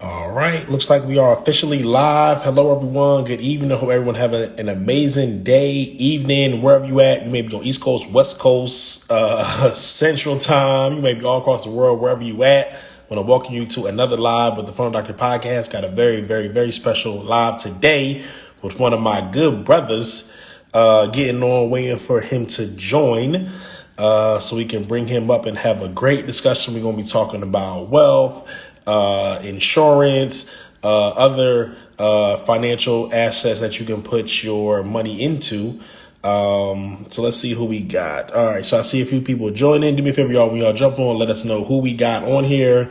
All right, looks like we are officially live. Hello, everyone. Good evening. I hope everyone have an amazing day, evening, wherever you at. You may be on East Coast, West Coast, Central Time. You may be all across the world, wherever you at. I want to welcome you to another live with the Phone Doctor Podcast. Got a very, very, very special live today with one of my good brothers. Getting on, waiting for him to join. So we can bring him up and have a great discussion. We're going to be talking about wealth, insurance, other financial assets that you can put your money into. So let's see who we got. All right, so I see a few people joining. Do me a favor, y'all. When y'all jump on, let us know who we got on here,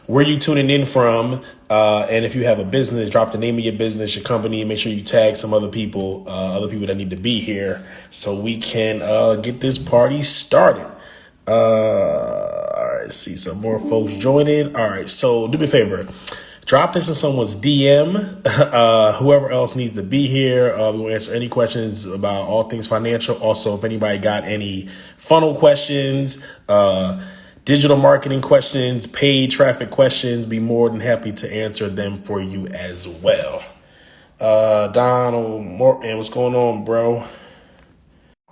where you tuning in from, and if you have a business, drop the name of your business, your company. Make sure you tag some other people that need to be here, so we can get this party started. All right, see some more folks joining. All right, so do me a favor. Drop this in someone's DM. Whoever else needs to be here, we will answer any questions about all things financial. Also, if anybody got any funnel questions, digital marketing questions, paid traffic questions, be more than happy to answer them for you as well. Donald Morton, what's going on, bro?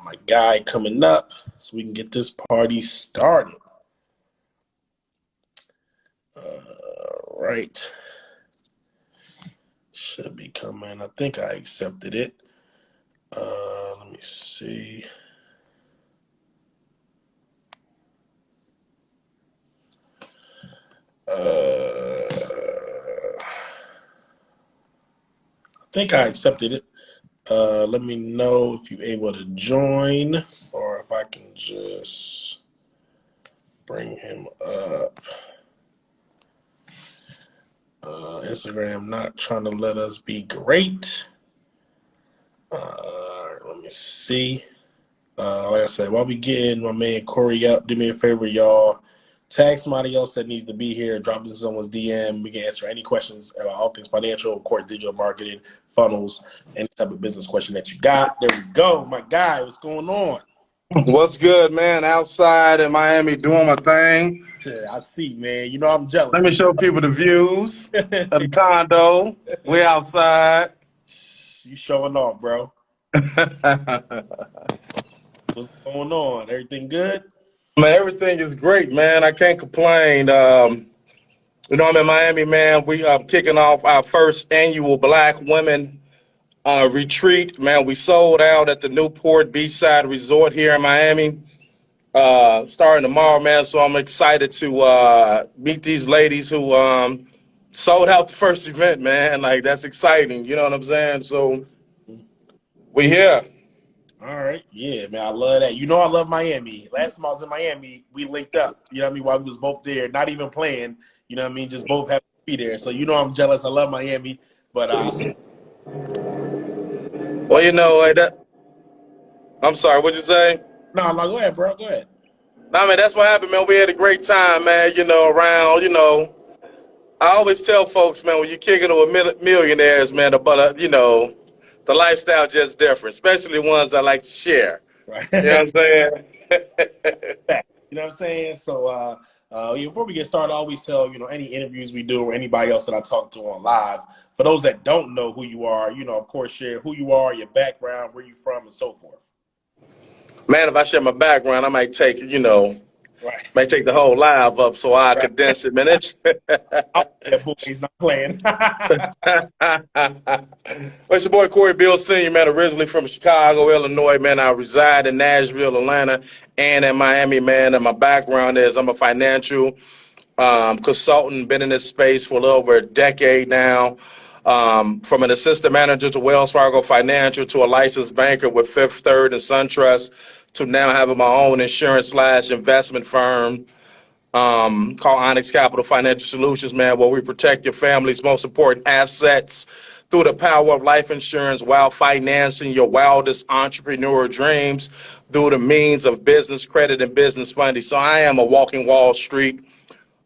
My guy coming up so we can get this party started. Right. Should be coming. I think I accepted it. Let me see. I think I accepted it. Let me know if you're able to join or if I can just bring him up. Instagram not trying to let us be great. Let me see. Like I said, while we getting my man Cory up, do me a favor, y'all. Tag somebody else that needs to be here. Drop this in someone's DM. We can answer any questions about all things financial, of course, digital marketing, funnels, any type of business question that you got. There we go. My guy, what's going on? What's good, man? Outside in Miami doing my thing. I see, man. You know I'm jealous. Let me show people the views of the condo. We outside. You showing off, bro. What's going on? Everything good? Man, everything is great, man. I can't complain. I'm in Miami, man. We are kicking off our first annual Black Women retreat. Man, we sold out at the Newport Beachside Resort here in Miami. Starting tomorrow, man. So I'm excited to meet these ladies who sold out the first event, man. Like, that's exciting. You know what I'm saying? So we here. All right. Yeah, man. I love that. You know I love Miami. Last time I was in Miami, we linked up. You know what I mean? While we was both there, not even playing. You know what I mean? Just both have to be there. So you know I'm jealous. I love Miami. But Well, I'm sorry, what'd you say? no, go ahead, bro. Go ahead. No, man, that's what happened, man. We had a great time, man, around, I always tell folks, man, when you kick it with millionaires, man, the lifestyle just different, especially ones that like to share. Right. You know what I'm saying? You know what I'm saying? So before we get started, I always tell, any interviews we do or anybody else that I talk to on live, for those that don't know who you are, of course, share who you are, your background, where you from, and so forth. Man, if I share my background, I might take, Right. might take the whole live up, so I condense it, man. That boy, he's not playing. Well, it's your boy Cory Beal Sr., man, originally from Chicago, Illinois, man. I reside in Nashville, Atlanta, and in Miami, man. And my background is I'm a financial consultant, been in this space for a little over a decade now. From an assistant manager to Wells Fargo Financial to a licensed banker with Fifth Third and SunTrust to now having my own insurance/investment firm called Onyx Capital Financial Solutions, man, where we protect your family's most important assets through the power of life insurance while financing your wildest entrepreneurial dreams through the means of business credit and business funding. So I am a walking Wall Street,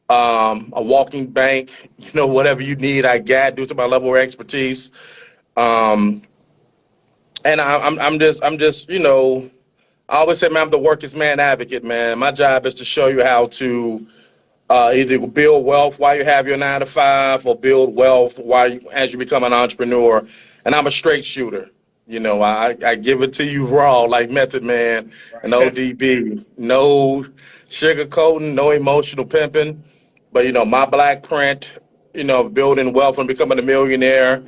a walking bank, whatever you need, I got due to my level of expertise. And I'm just, I always say, man, I'm the workers man advocate, man. My job is to show you how to Either build wealth while you have your 9 to 5, or build wealth as you become an entrepreneur. And I'm a straight shooter. I give it to you raw, like Method Man and Right. ODB. No sugarcoating, no emotional pimping. But my black print, building wealth and becoming a millionaire,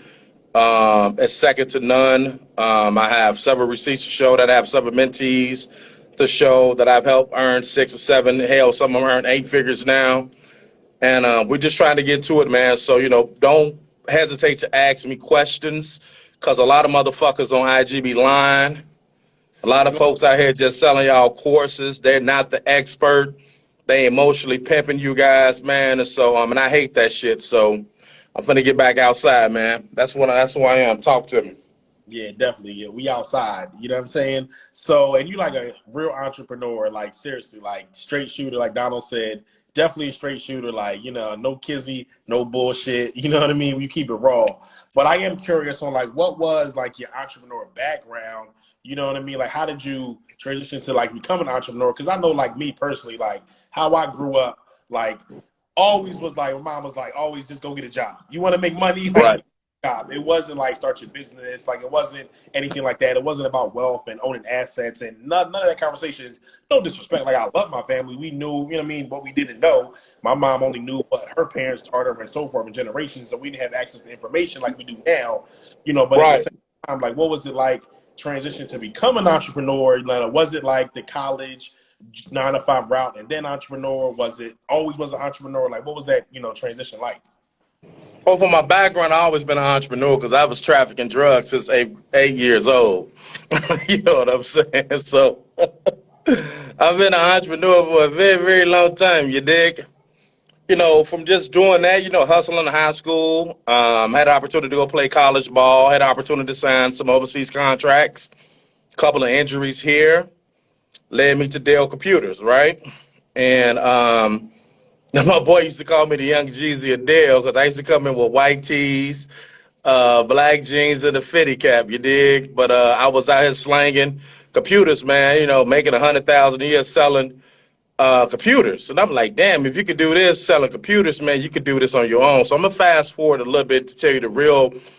is second to none. I have several receipts to show that. I have several mentees to show that I've helped earn 6 or 7. Hell, some of them earn 8 figures now. And we're just trying to get to it, man. So, don't hesitate to ask me questions, because a lot of motherfuckers on IG be lying. A lot You of know, folks out here just selling y'all courses. They're not the expert. They emotionally pimping you guys, man. And so, and I hate that shit. So I'm finna get back outside, man. That's who I am. Talk to me. yeah, definitely. Yeah, we outside. You know what I'm saying? So, and you like a real entrepreneur, like seriously, like straight shooter, like Donald said, definitely a straight shooter, like, no kizzy, no bullshit. You know what I mean? You keep it raw. But I am curious on like what was like your entrepreneur background? You know what I mean? Like how did you transition to like become an entrepreneur? Because I know like me personally, like how I grew up, like always was like my mom was like, always just go get a job. You want to make money, like Right. job. It wasn't like start your business. Like it wasn't anything like that. It wasn't about wealth and owning assets and none of that conversation. No disrespect. Like I love my family. We knew, you know what I mean, what we didn't know. My mom only knew what her parents taught her and so forth in generations. So we didn't have access to information like we do now. But at the Right. same time, like what was it like transition to become an entrepreneur? Like, was it like the college 9 to 5 route and then entrepreneur? Was it always was an entrepreneur? Like what was that, transition like? Well, for my background, I always been an entrepreneur because I was trafficking drugs since 8 years old. You know what I'm saying? So I've been an entrepreneur for a very, very long time. You dig? From just doing that, hustling in high school, had an opportunity to go play college ball, had an opportunity to sign some overseas contracts, couple of injuries here, led me to Dell Computers, right? And my boy used to call me the young Jeezy of Dell because I used to come in with white tees, black jeans, and a fitty cap, you dig? But I was out here slanging computers, man, making 100,000 a year selling computers. And I'm like, damn, if you could do this selling computers, man, you could do this on your own. So I'm gonna fast forward a little bit to tell you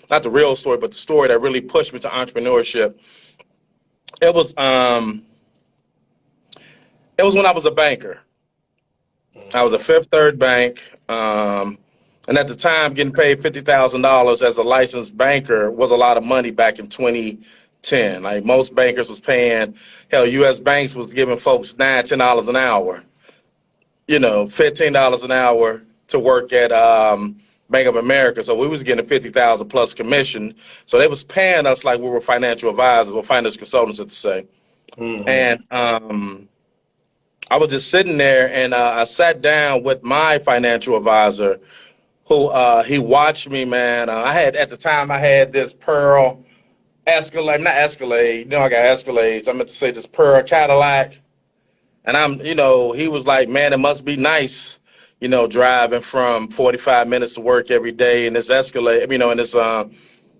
not the real story, but the story that really pushed me to entrepreneurship. It was um it was when I was a banker. I was a Fifth Third Bank. And at the time, getting paid $50,000 as a licensed banker was a lot of money back in 2010. Like most bankers was paying, hell, U.S. banks was giving folks $9, $10 an hour. $15 an hour to work at Bank of America. So we was getting 50,000 plus commission. So they was paying us like we were financial advisors or financial consultants, to say. Mm-hmm. And I was just sitting there, and I sat down with my financial advisor, who he watched me, man. At the time I had this Pearl Escalade, not Escalade. I got Escalades. I meant to say this Pearl Cadillac. And he was like, man, it must be nice, driving from 45 minutes to work every day in this Escalade, in this, I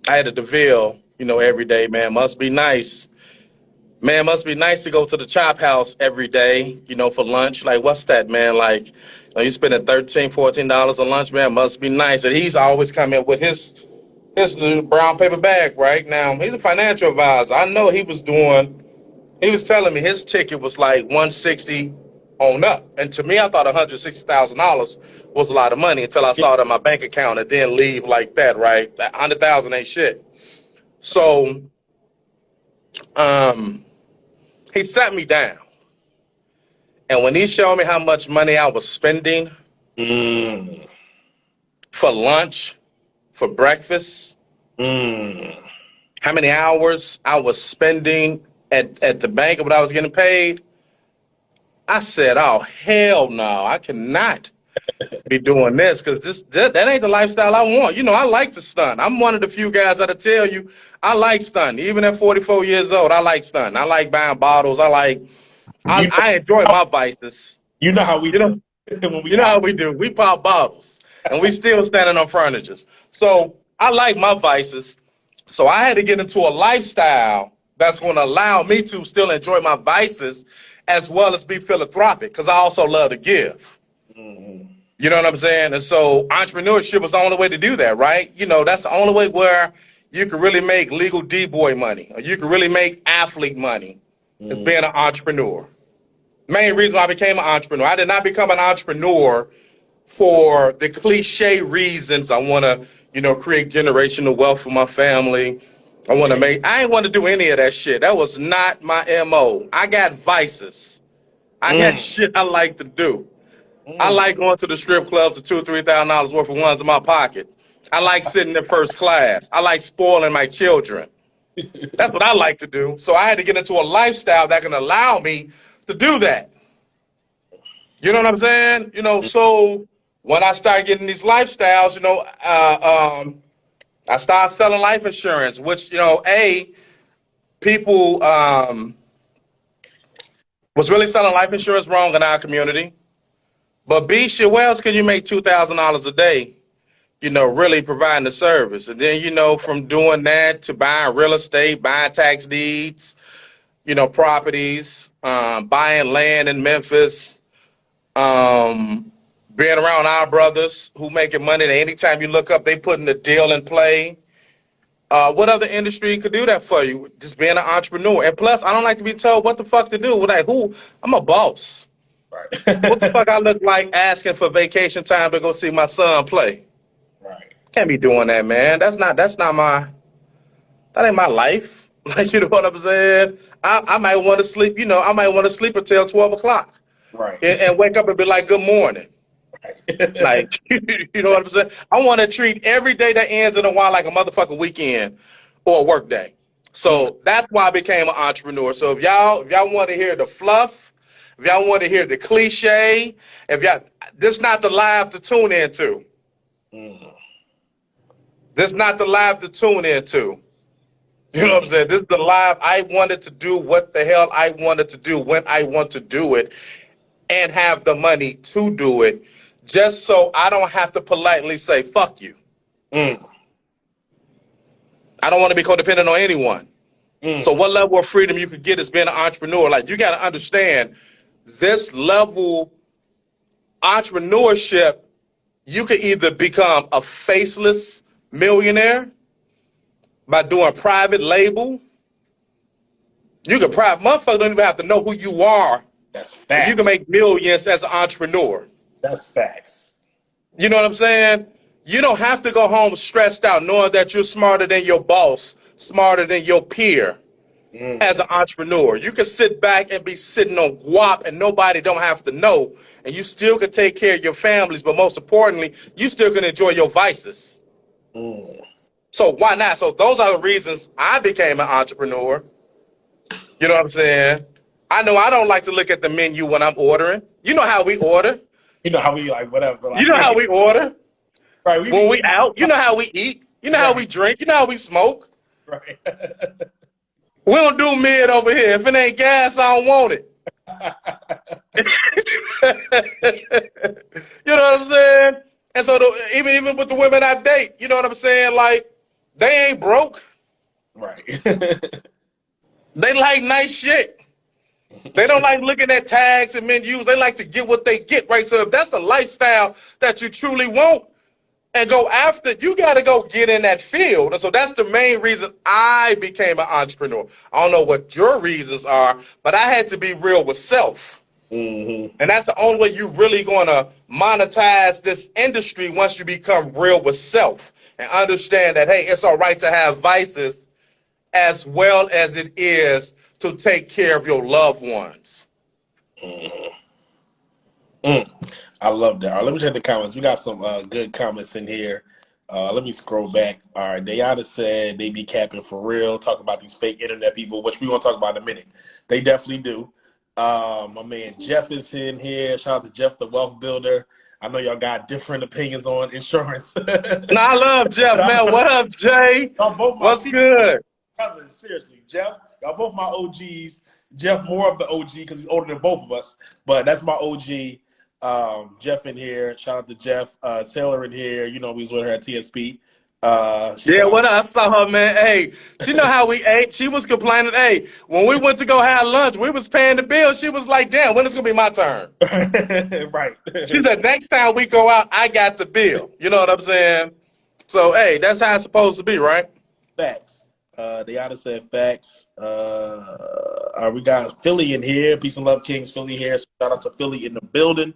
had a DeVille, every day, man. Must be nice. Man, must be nice to go to the chop house every day, for lunch. Like, what's that, man? Like, you spending $13, $14 on lunch, man. Must be nice. And he's always coming with his brown paper bag, right? Now, he's a financial advisor. I know he was telling me his ticket was like 160 on up. And to me, I thought $160,000 was a lot of money until I saw it in my bank account and then leave like that, right? That 100,000 ain't shit. So he sat me down. And when he showed me how much money I was spending Mm. for lunch, for breakfast, Mm. how many hours I was spending at the bank of what I was getting paid, I said, oh, hell no, I cannot be doing this because that ain't the lifestyle I want. I like to stunt. I'm one of the few guys that'll tell you I like stunting. Even at 44 years old, I like stunting. I like buying bottles. You I enjoy my vices. you know how we You do know, when we you know how out. we do. We pop bottles and we still standing on furnitures. So I like my vices. So I had to get into a lifestyle that's going to allow me to still enjoy my vices as well as be philanthropic because I also love to give. You know what I'm saying? And so entrepreneurship was the only way to do that, right? You know, that's the only way where you can really make legal D-boy money, or you can really make athlete money, is being an entrepreneur. Main reason why I became an entrepreneur. I did not become an entrepreneur for the cliche reasons. I want to, create generational wealth for my family. I ain't want to do any of that shit. That was not my MO. I got vices. I got shit I like to do. I like going to the strip clubs for $2,000 or $3,000 worth of ones in my pocket. I like sitting in first class. I like spoiling my children. That's what I like to do. So I had to get into a lifestyle that can allow me to do that. You know what I'm saying? So when I started getting these lifestyles, I started selling life insurance, which, people was really selling life insurance wrong in our community. But B, shit, where else can you make $2,000 a day, really providing the service? And then, from doing that to buying real estate, buying tax deeds, properties, buying land in Memphis, being around our brothers who making money that anytime you look up, they putting the deal in play. What other industry could do that for you? Just being an entrepreneur. And plus, I don't like to be told what the fuck to do. Like, I'm a boss. Right. What the fuck I look like asking for vacation time to go see my son play? Right. Can't be doing that, man. That ain't my life. Like, you know what I'm saying? I might want to sleep, I might want to sleep until 12 o'clock. Right. And wake up and be like, good morning. Right. Like, you know what I'm saying? I want to treat every day that ends in a while like a motherfucking weekend or a work day. So that's why I became an entrepreneur. So if y'all want to hear the fluff, if y'all want to hear the cliche, this not the live to tune into. This not the live to tune into. You know what I'm saying? This is the live. I wanted to do what the hell I wanted to do when I want to do it and have the money to do it, just so I don't have to politely say, fuck you. I don't want to be codependent on anyone. So what level of freedom you could get is being an entrepreneur. Like, you got to understand this level entrepreneurship, you could either become a faceless millionaire by doing private label. Motherfuckers don't even have to know who you are. That's facts. You can make millions as an entrepreneur. That's facts. You know what I'm saying? You don't have to go home stressed out knowing that you're smarter than your boss, smarter than your peer as an entrepreneur. You can sit back and be sitting on guap and nobody don't have to know. And you still can take care of your families, but most importantly, you still can enjoy your vices. So why not? So those are the reasons I became an entrepreneur. You know what I'm saying? I know I don't like to look at the menu when I'm ordering. You know how we order. You know how we like whatever. Like, You know how we order. Right. When we out, you know how we eat. You know how we drink. You know how we smoke. Right. We don't do mid over here. If it ain't gas, I don't want it. You know what I'm saying? And so even with the women I date, you know what I'm saying? Like, they ain't broke. Right. They like nice shit. They don't like looking at tags and menus. They like to get what they get, right? So if that's the lifestyle that you truly want and go after, you got to go get in that field. And so that's the main reason I became an entrepreneur. I don't know what your reasons are, but I had to be real with self. And that's the only way you're really going to monetize this industry, once you become real with self and understand that, hey, it's all right to have vices as well as it is to take care of your loved ones. I love that. All right, let me check the comments. We got some good comments in here. Let me scroll back. All right, Dayana said they be capping for real. Talk about these fake internet people, which we want to talk about in a minute. They definitely do. My man Jeff is in here. Shout out to Jeff, the wealth builder. I know y'all got different opinions on insurance. No, I love Jeff, man. What up, Jay? What's good? Brothers, seriously, Jeff, y'all both my OGs. Jeff more of the OG because he's older than both of us, but that's my OG. Jeff in here. Shout out to Jeff. Taylor in here. You know, we was with her at TSP. She Yeah, said, what I saw her, man. Hey, she know how we ate. She was complaining. Hey, when we went to go have lunch, we was paying the bill. She was like, "Damn, when is it gonna be my turn?" right. She said, "Next time we go out, I got the bill." You know what I'm saying? So, hey, that's how it's supposed to be, right? Facts. Deanna said facts. We got Philly in here. Peace and love, Kings. Philly here. So shout out to Philly in the building.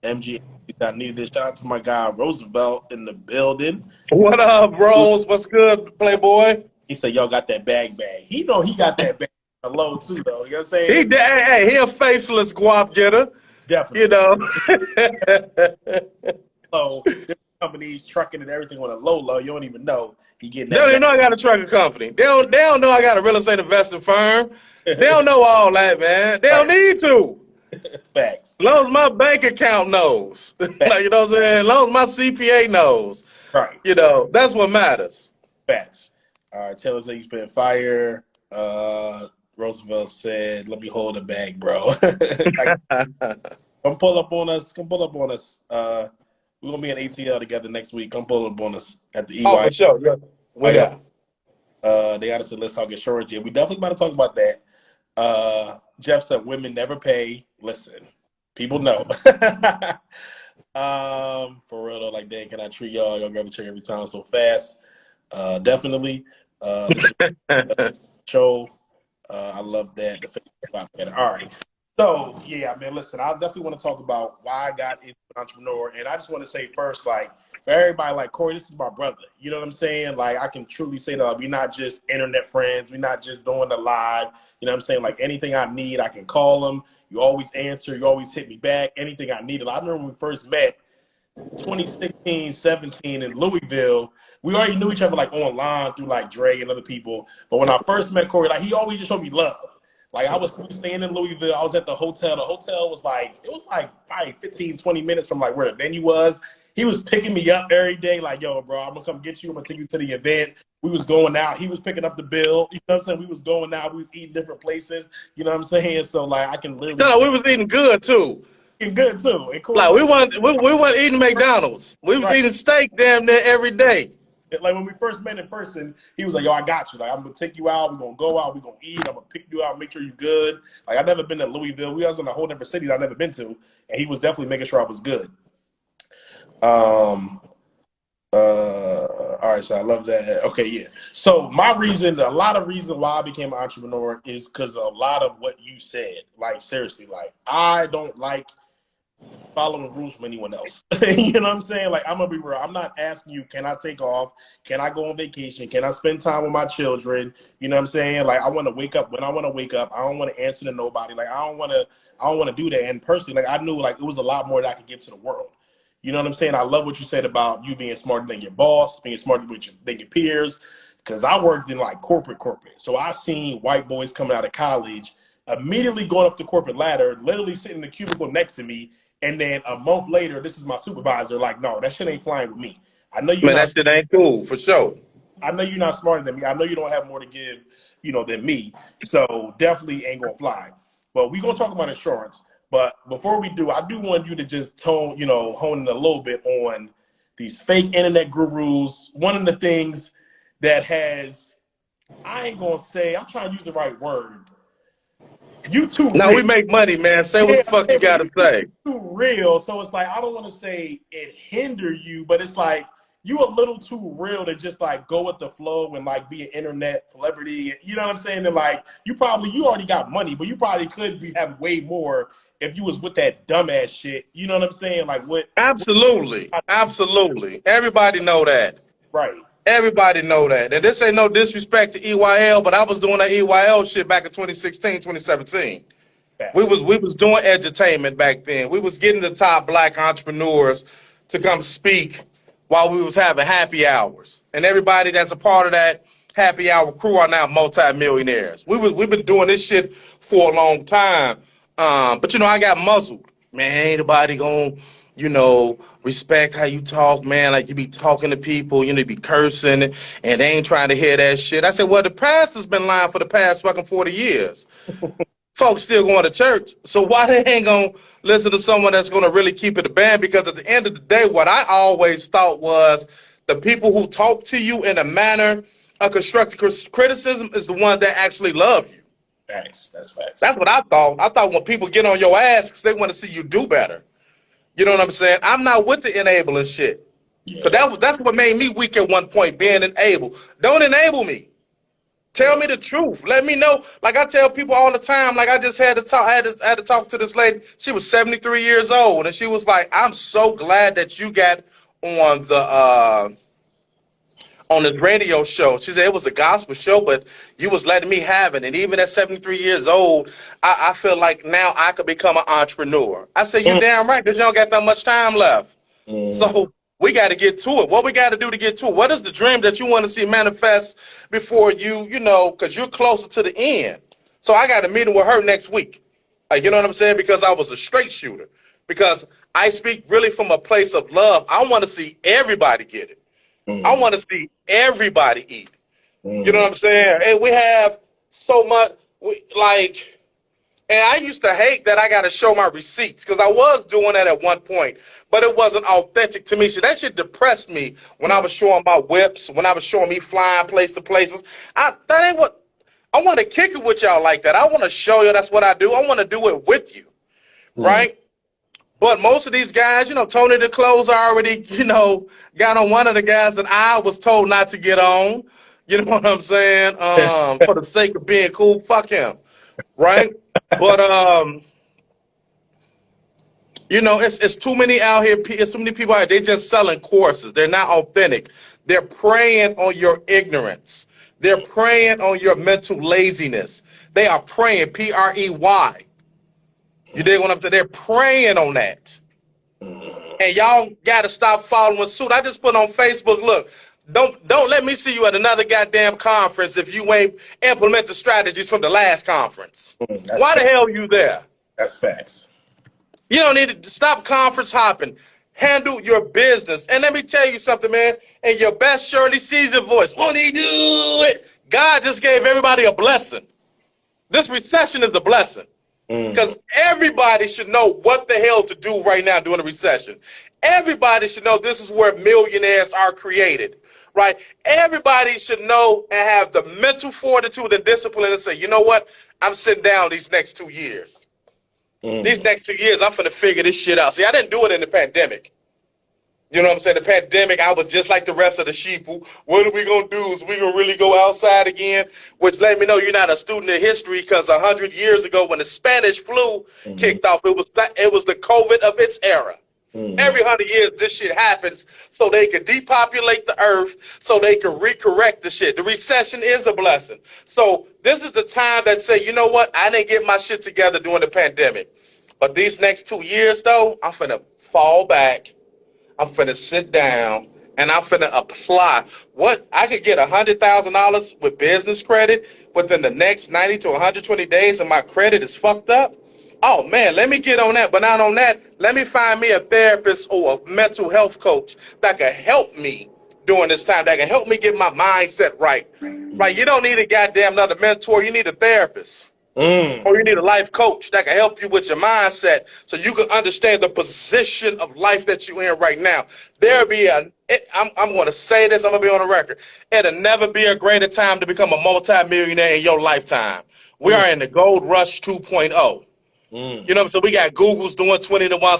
MG, I needed this. Shout out to my guy Roosevelt in the building. What up, Rose? What's good, Playboy? He said, y'all got that bag. He know he got that bag low too, though. You know what I'm saying? He a faceless guap getter. You Definitely. know. So different companies trucking and everything on a low. You don't even know he getting They that don't even bag. know I got a trucking company. They don't know I got a real estate investing firm. They don't know all that, man. They don't Right. need to. Facts. As long as my bank account knows. Facts. Like, you know what I'm saying? As long as my CPA knows. Right. You know, that's what matters. Facts. All right. Taylor said he's been fire. Roosevelt said, "Let me hold the bag, bro." Come pull up on us. Come pull up on us. We're gonna be in ATL together next week. Come pull up on us at the Oh, EY. for sure. Yeah. We there. They gotta say, let's talk insurance. Yeah, we definitely about to talk about that. Jeff said women never pay. Listen, people know. For real though, like, dang, can I treat y'all? Y'all grab a check every time so fast. Definitely. This show. I love that. The face got better. All right. So yeah, man. Listen, I definitely want to talk about why I got into an entrepreneur, and I just want to say first, like, for everybody, like Cory, this is my brother. You know what I'm saying? Like, I can truly say that, like, we're not just internet friends. We're not just doing the live. You know what I'm saying? Like, anything I need, I can call him. You always answer. You always hit me back. Anything I needed. I remember when we first met. 2016, 17 in Louisville, we already knew each other like online through like Dre and other people. But when I first met Cory, like he always just showed me love. Like we were staying in Louisville. I was at the hotel. The hotel was like, it was like probably 15, 20 minutes from like where the venue was. He was picking me up every day, like, yo, bro, I'm gonna come get you. I'm gonna take you to the event. We was going out. He was picking up the bill. You know what I'm saying? We was going out. We was eating different places. You know what I'm saying? So like I can literally So we was eating good too. eating good too. And Cory Like was we weren't eating McDonald's. We was right. eating steak damn near every day. Like when we first met in person, he was like, "Yo, I got you. Like, I'm gonna take you out. We're gonna go out. We're gonna eat. I'm gonna pick you out, make sure you're good." Like, I've never been to Louisville. We was in a whole different city that I've never been to, and he was definitely making sure I was good. Um. All right. So I love that. Okay. Yeah. So my reason, a lot of reason why I became an entrepreneur is because a lot of what you said. Like seriously, like I don't like following rules from anyone else. You know what I'm saying? Like, I'm gonna be real. I'm not asking you, can I take off? Can I go on vacation? Can I spend time with my children? You know what I'm saying? Like, I want to wake up when I want to wake up. I don't want to answer to nobody. Like, I don't want to do that. And personally, like, I knew like it was a lot more that I could give to the world. You know what I'm saying? I love what you said about you being smarter than your boss, being smarter than your peers. Because I worked in like corporate. So I seen white boys coming out of college immediately going up the corporate ladder, literally sitting in the cubicle next to me, and then a month later, this is my supervisor. Like, no, that shit ain't flying with me. I know you're Man, not. that shit ain't cool for sure. I know you're not smarter than me. I know you don't have more to give, than me. So definitely ain't gonna fly. But we gonna talk about insurance. But before we do, I do want you to just hone in a little bit on these fake internet gurus. One of the things that has, I ain't gonna say, I'm trying to use the right word. You too Now real. we make money, man. Say what Yeah, the fuck you but gotta say. too real. So it's like I don't want to say it hinder you, but it's like you a little too real to just like go with the flow and like be an internet celebrity. You know what I'm saying? And like you already got money, but you probably could have way more if you was with that dumbass shit. You know what I'm saying? Like Absolutely. Absolutely. Everybody know that. right. Everybody know that. And this ain't no disrespect to EYL, but I was doing that EYL shit back in 2016, 2017. We Facts. was we was doing edutainment back then. We was getting the top black entrepreneurs to come speak while we was having happy hours. And everybody that's a part of that happy hour crew are now multimillionaires. We've been doing this shit for a long time. But I got muzzled. Man, ain't nobody gonna, respect how you talk, man. Like you be talking to people, you be cursing, and they ain't trying to hear that shit. I said, well, the pastor's been lying for the past fucking 40 years. Folks still going to church. So why they ain't gonna listen to someone that's gonna really keep it a band? Because at the end of the day, what I always thought was The people who talk to you in a manner of constructive criticism is the ones that actually love you. Facts. That's facts. That's what I thought. I thought when people get on your ass because they want to see you do better. You know what I'm saying? I'm not with the enabling shit. Because Yeah. that's what made me weak at one point, being enabled. Don't enable me. Tell me the truth. Let me know. Like I tell people all the time, like I just had to talk, I had to talk to this lady. She was 73 years old, and she was like, I'm so glad that you got on this radio show. She said it was a gospel show, but you was letting me have it. And even at 73 years old, I feel like now I could become an entrepreneur. I said, you damn right, because you don't got that much time left. So we got to get to it. What we got to do to get to it? What is the dream that you want to see manifest before because you're closer to the end. So I got a meeting with her next week. You know what I'm saying? Because I was a straight shooter. Because I speak really from a place of love. I want to see everybody get it. I want to see everybody eat. You know what I'm saying? And we have so much, and I used to hate that I got to show my receipts because I was doing that at one point, but it wasn't authentic to me. So that shit depressed me when I was showing my whips, when I was showing me flying place to places. That ain't what I want to kick it with y'all like that. I want to show you that's what I do. I want to do it with you, right? But most of these guys, Tony the Close already, got on one of the guys that I was told not to get on. You know what I'm saying? For the sake of being cool, fuck him, right? But it's too many out here. It's too many people out here. They just selling courses. They're not authentic. They're preying on your ignorance. They're preying on your mental laziness. They are preying, Prey. You dig what I'm saying? They're preying on that. And y'all got to stop following suit. I just put on Facebook, look, don't let me see you at another goddamn conference if you ain't implement the strategies from the last conference. Why the hell you there? That's facts. You don't need to stop conference hopping. Handle your business. And let me tell you something, man. In your best Shirley Caesar voice, won't he do it? God just gave everybody a blessing. This recession is a blessing. Because everybody should know what the hell to do right now during a recession. Everybody should know this is where millionaires are created, right? Everybody should know and have the mental fortitude and discipline and say, you know what? I'm sitting down these next 2 years. These next 2 years, I'm finna figure this shit out. See, I didn't do it in the pandemic. You know what I'm saying? The pandemic, I was just like the rest of the sheeple. What are we going to do? Is we going to really go outside again? Which let me know you're not a student of history because 100 years ago when the Spanish flu kicked off, it was the COVID of its era. Every 100 years, this shit happens so they can depopulate the earth, so they can recorrect the shit. The recession is a blessing. So this is the time that say, you know what? I didn't get my shit together during the pandemic. But these next 2 years, though, I'm finna fall back. I'm finna sit down and I'm finna apply. What I could get $100,000 with business credit within the next 90 to 120 days, and my credit is fucked up. Oh man, let me get on that. But not on that, let me find me a therapist or a mental health coach that can help me during this time. That can help me get my mindset right. Right? You don't need a goddamn another mentor. You need a therapist. Or you need a life coach that can help you with your mindset so you can understand the position of life that you're in right now. I'm going to say this, I'm going to be on the record. It'll never be a greater time to become a multimillionaire in your lifetime. We are in the gold rush 2.0. You know, so we got Google's doing 20-to-1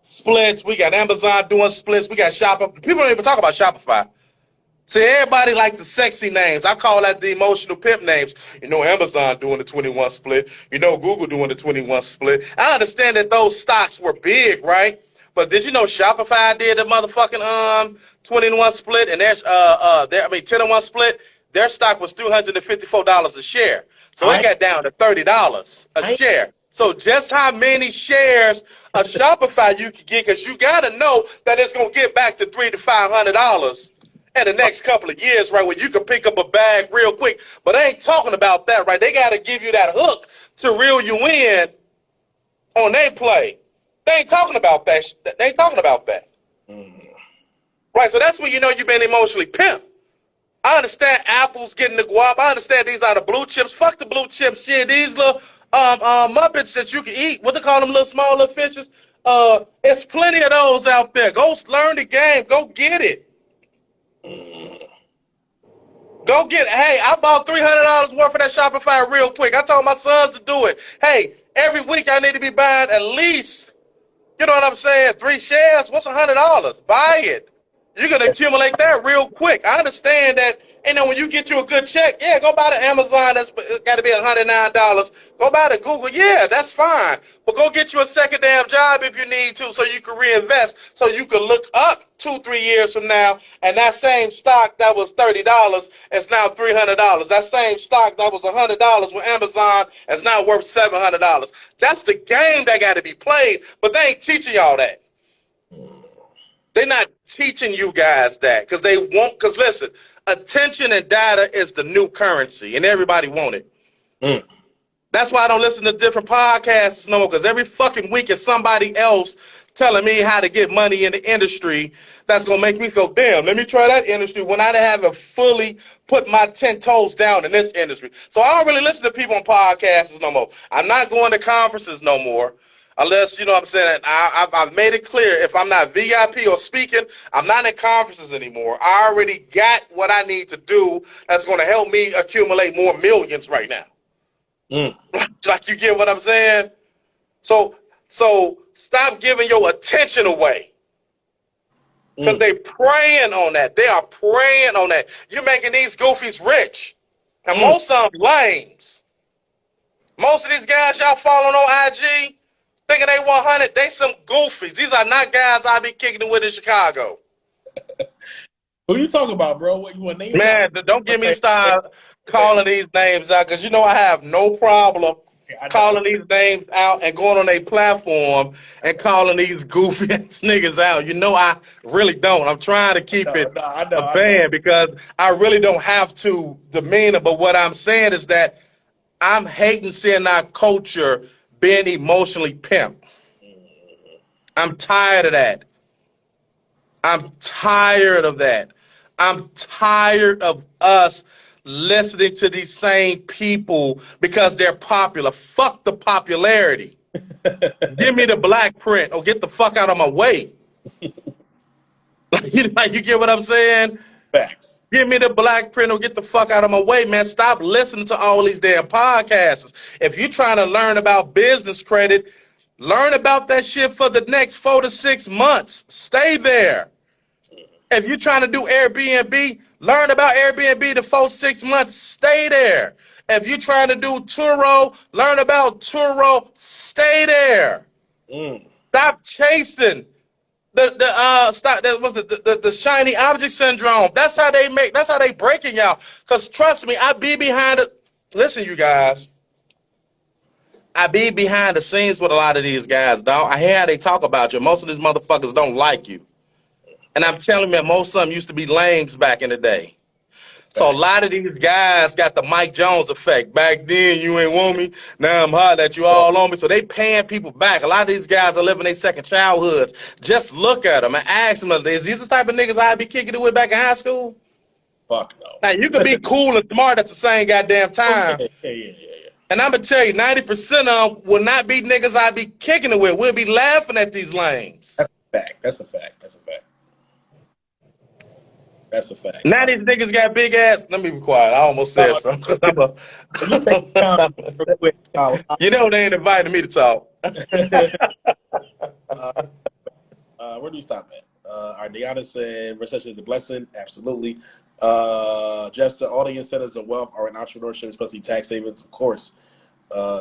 splits. We got Amazon doing splits. We got Shopify. People don't even talk about Shopify. See, everybody like the sexy names. I call that the emotional pimp names. You know, Amazon doing the 21 split. You know, Google doing the 21 split. I understand that those stocks were big, right? But did you know Shopify did the motherfucking 21 split and there's 10-to-1 split? Their stock was $354 a share. So it got down to $30 a share. So just how many shares of Shopify you can get, because you got to know that it's going to get back to $300 to $500 in the next couple of years, right, where you can pick up a bag real quick. But I ain't talking about that, right? They got to give you that hook to reel you in on their play. They ain't talking about that. They ain't talking about that. Right, so that's when you know you've been emotionally pimped. I understand Apple's getting the guap. I understand these are the blue chips. Fuck the blue chips shit. These little Muppets that you can eat. What they call them little small little fishes? It's plenty of those out there. Go learn the game. Go get it. Go get it. Hey, I bought $300 worth of that Shopify real quick. I told my sons to do it. Hey, every week I need to be buying at least, you know what I'm saying, 3 shares. What's $100? Buy it. You're gonna accumulate that real quick. I understand that. And then when you get you a good check, yeah, go buy the Amazon. That's got to be $109. Go buy the Google. Yeah, that's fine. But go get you a second damn job if you need to, so you can reinvest, so you can look up 2-3 years from now, and that same stock that was $30 is now $300. That same stock that was $100 with Amazon is now worth $700. That's the game that got to be played. But they ain't teaching y'all that. They're not teaching you guys that because they won't. Because listen, attention and data is the new currency, and everybody want it. Mm. That's why I don't listen to different podcasts no more. Because every fucking week is somebody else telling me how to get money in the industry. That's gonna make me go, damn. Let me try that industry when I haven't fully put my 10 toes down in this industry. So I don't really listen to people on podcasts no more. I'm not going to conferences no more. Unless, you know what I'm saying, I've made it clear, if I'm not VIP or speaking, I'm not in conferences anymore. I already got what I need to do that's going to help me accumulate more millions right now. Mm. Like, you get what I'm saying? So stop giving your attention away. Because they preying on that. They are preying on that. You're making these goofies rich. And most of them lames. Most of these guys y'all following on IG, thinking they 100, they some goofies. These are not guys I be kicking it with in Chicago. Who you talking about, bro? What you want names? Man, don't get me started calling these names out, because you know I have no problem calling these names out and going on a platform and calling these goofy ass niggas out. You know I really don't. I'm trying to keep it a band because I really don't have to demean it. But what I'm saying is that I'm hating seeing our culture being emotionally pimped. I'm tired of that. I'm tired of that. I'm tired of us listening to these same people because they're popular. Fuck the popularity. Give me the black print or get the fuck out of my way. Like, you get what I'm saying? Facts. Give me the black print or get the fuck out of my way, man. Stop listening to all these damn podcasts. If you're trying to learn about business credit, learn about that shit for the next 4 to 6 months. Stay there. If you're trying to do Airbnb, learn about Airbnb the 4-6 months. Stay there. If you're trying to do Turo, learn about Turo. Stay there. Stop chasing the shiny object syndrome. That's how they breaking y'all. Because trust me, I be behind it. Listen, you guys. I be behind the scenes with a lot of these guys, dog. I hear how they talk about you. Most of these motherfuckers don't like you. And I'm telling you, most of them used to be lames back in the day. So a lot of these guys got the Mike Jones effect. Back then, you ain't want me. Now I'm hot that you all on me. So they paying people back. A lot of these guys are living their second childhoods. Just look at them and ask them, is these the type of niggas I'd be kicking it with back in high school? Fuck no. Now, you could be cool and smart at the same goddamn time. Yeah. And I'm going to tell you, 90% of them will not be niggas I'd be kicking it with. We'll be laughing at these lames. That's a fact. Now these niggas got big ass. Let me be quiet. I almost said something. You know they ain't inviting me to talk. Where do we stop at? Our Deanna said research is a blessing. Absolutely. Jeff said all the incentives of wealth are in entrepreneurship, especially tax savings, of course.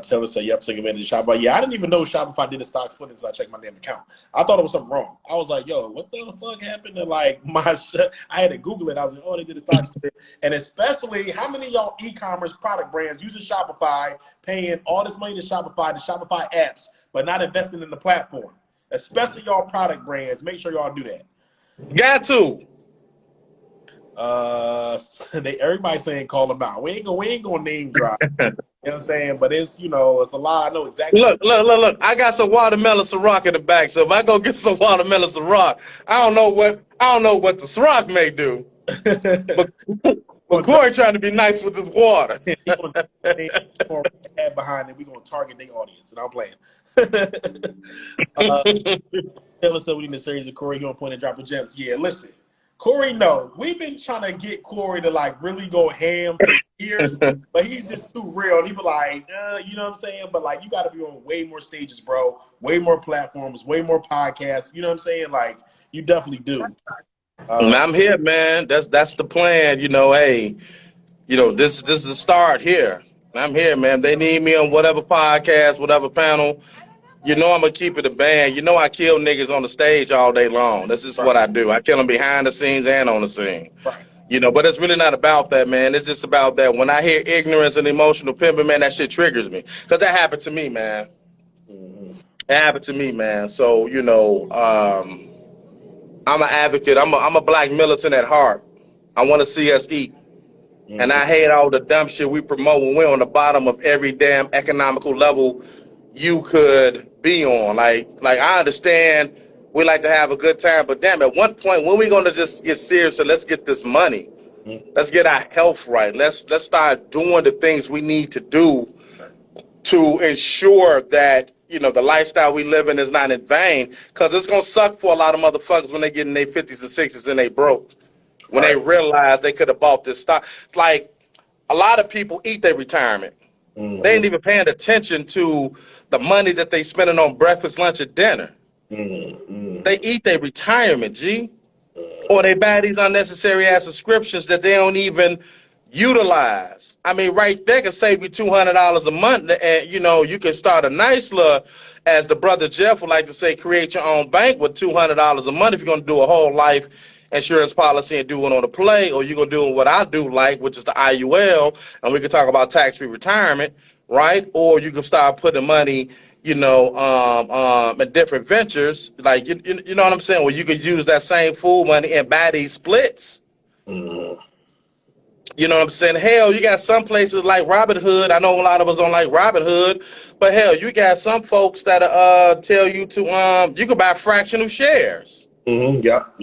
Taylor said, yep, take advantage of Shopify. Yeah, I didn't even know Shopify did a stock split until I checked my damn account. I thought it was something wrong. I was like, yo, what the fuck happened to like my shit? I had to Google it. I was like, oh, they did a stock split. And especially, how many of y'all e-commerce product brands using Shopify, paying all this money to Shopify, the Shopify apps, but not investing in the platform? Especially y'all product brands. Make sure y'all do that. Got to. Everybody saying call them out. We ain't gonna name drop. You know what I'm saying? But it's, it's a lot. I know exactly. Look. I got some watermelon Ciroc in the back. So if I go get some watermelon Ciroc, I don't know what the Ciroc may do. But Cory trying to be nice with his water. He going to add behind it. We're going to target their audience, and I'm playing. Taylor said we need a series of Cory. He on point and dropping gems. Yeah, listen, Cory. No, we've been trying to get Cory to like really go ham for years, but he's just too real. And he be like, you know what I'm saying? But like, you got to be on way more stages, bro. Way more platforms, way more podcasts. You know what I'm saying? Like, you definitely do. I'm here, man. That's the plan. Hey, this is the start here. I'm here, man. They need me on whatever podcast, whatever panel. I'm gonna keep it a band. I kill niggas on the stage all day long. This is what I do. I kill them behind the scenes and on the scene. Right. But it's really not about that, man. It's just about that. When I hear ignorance and emotional pimping, man, that shit triggers me. Because that happened to me, man. It happened to me, man. So, I'm an advocate. I'm a black militant at heart. I want to see us eat. And I hate all the dumb shit we promote when we're on the bottom of every damn economical level you could be on. Like I understand we like to have a good time, but damn, at one point, when we gonna just get serious and let's get this money? Let's get our health right. Let's start doing the things we need to do to ensure that the lifestyle we live in is not in vain. Because it's gonna suck for a lot of motherfuckers when they get in their 50s and 60s and they broke. When they realize they could have bought this stock. Like, a lot of people eat their retirement. They ain't even paying attention to the money that they spending on breakfast, lunch, and dinner. They eat their retirement, G. Or they buy these unnecessary ass subscriptions that they don't even utilize. I mean, right there can save you $200 a month, and you can start a nice little, as the brother Jeff would like to say, create your own bank with $200 a month if you're gonna do a whole life insurance policy and do it on the play, or you're gonna do what I do, like, which is the IUL, and we can talk about tax-free retirement, right? Or you can start putting money, in different ventures, like you know what I'm saying, where you could use that same food money and buy these splits. You know what I'm saying? Hell, you got some places like Robinhood. I know a lot of us don't like Robinhood, but hell, you got some folks that tell you to you can buy fractional shares. Yep.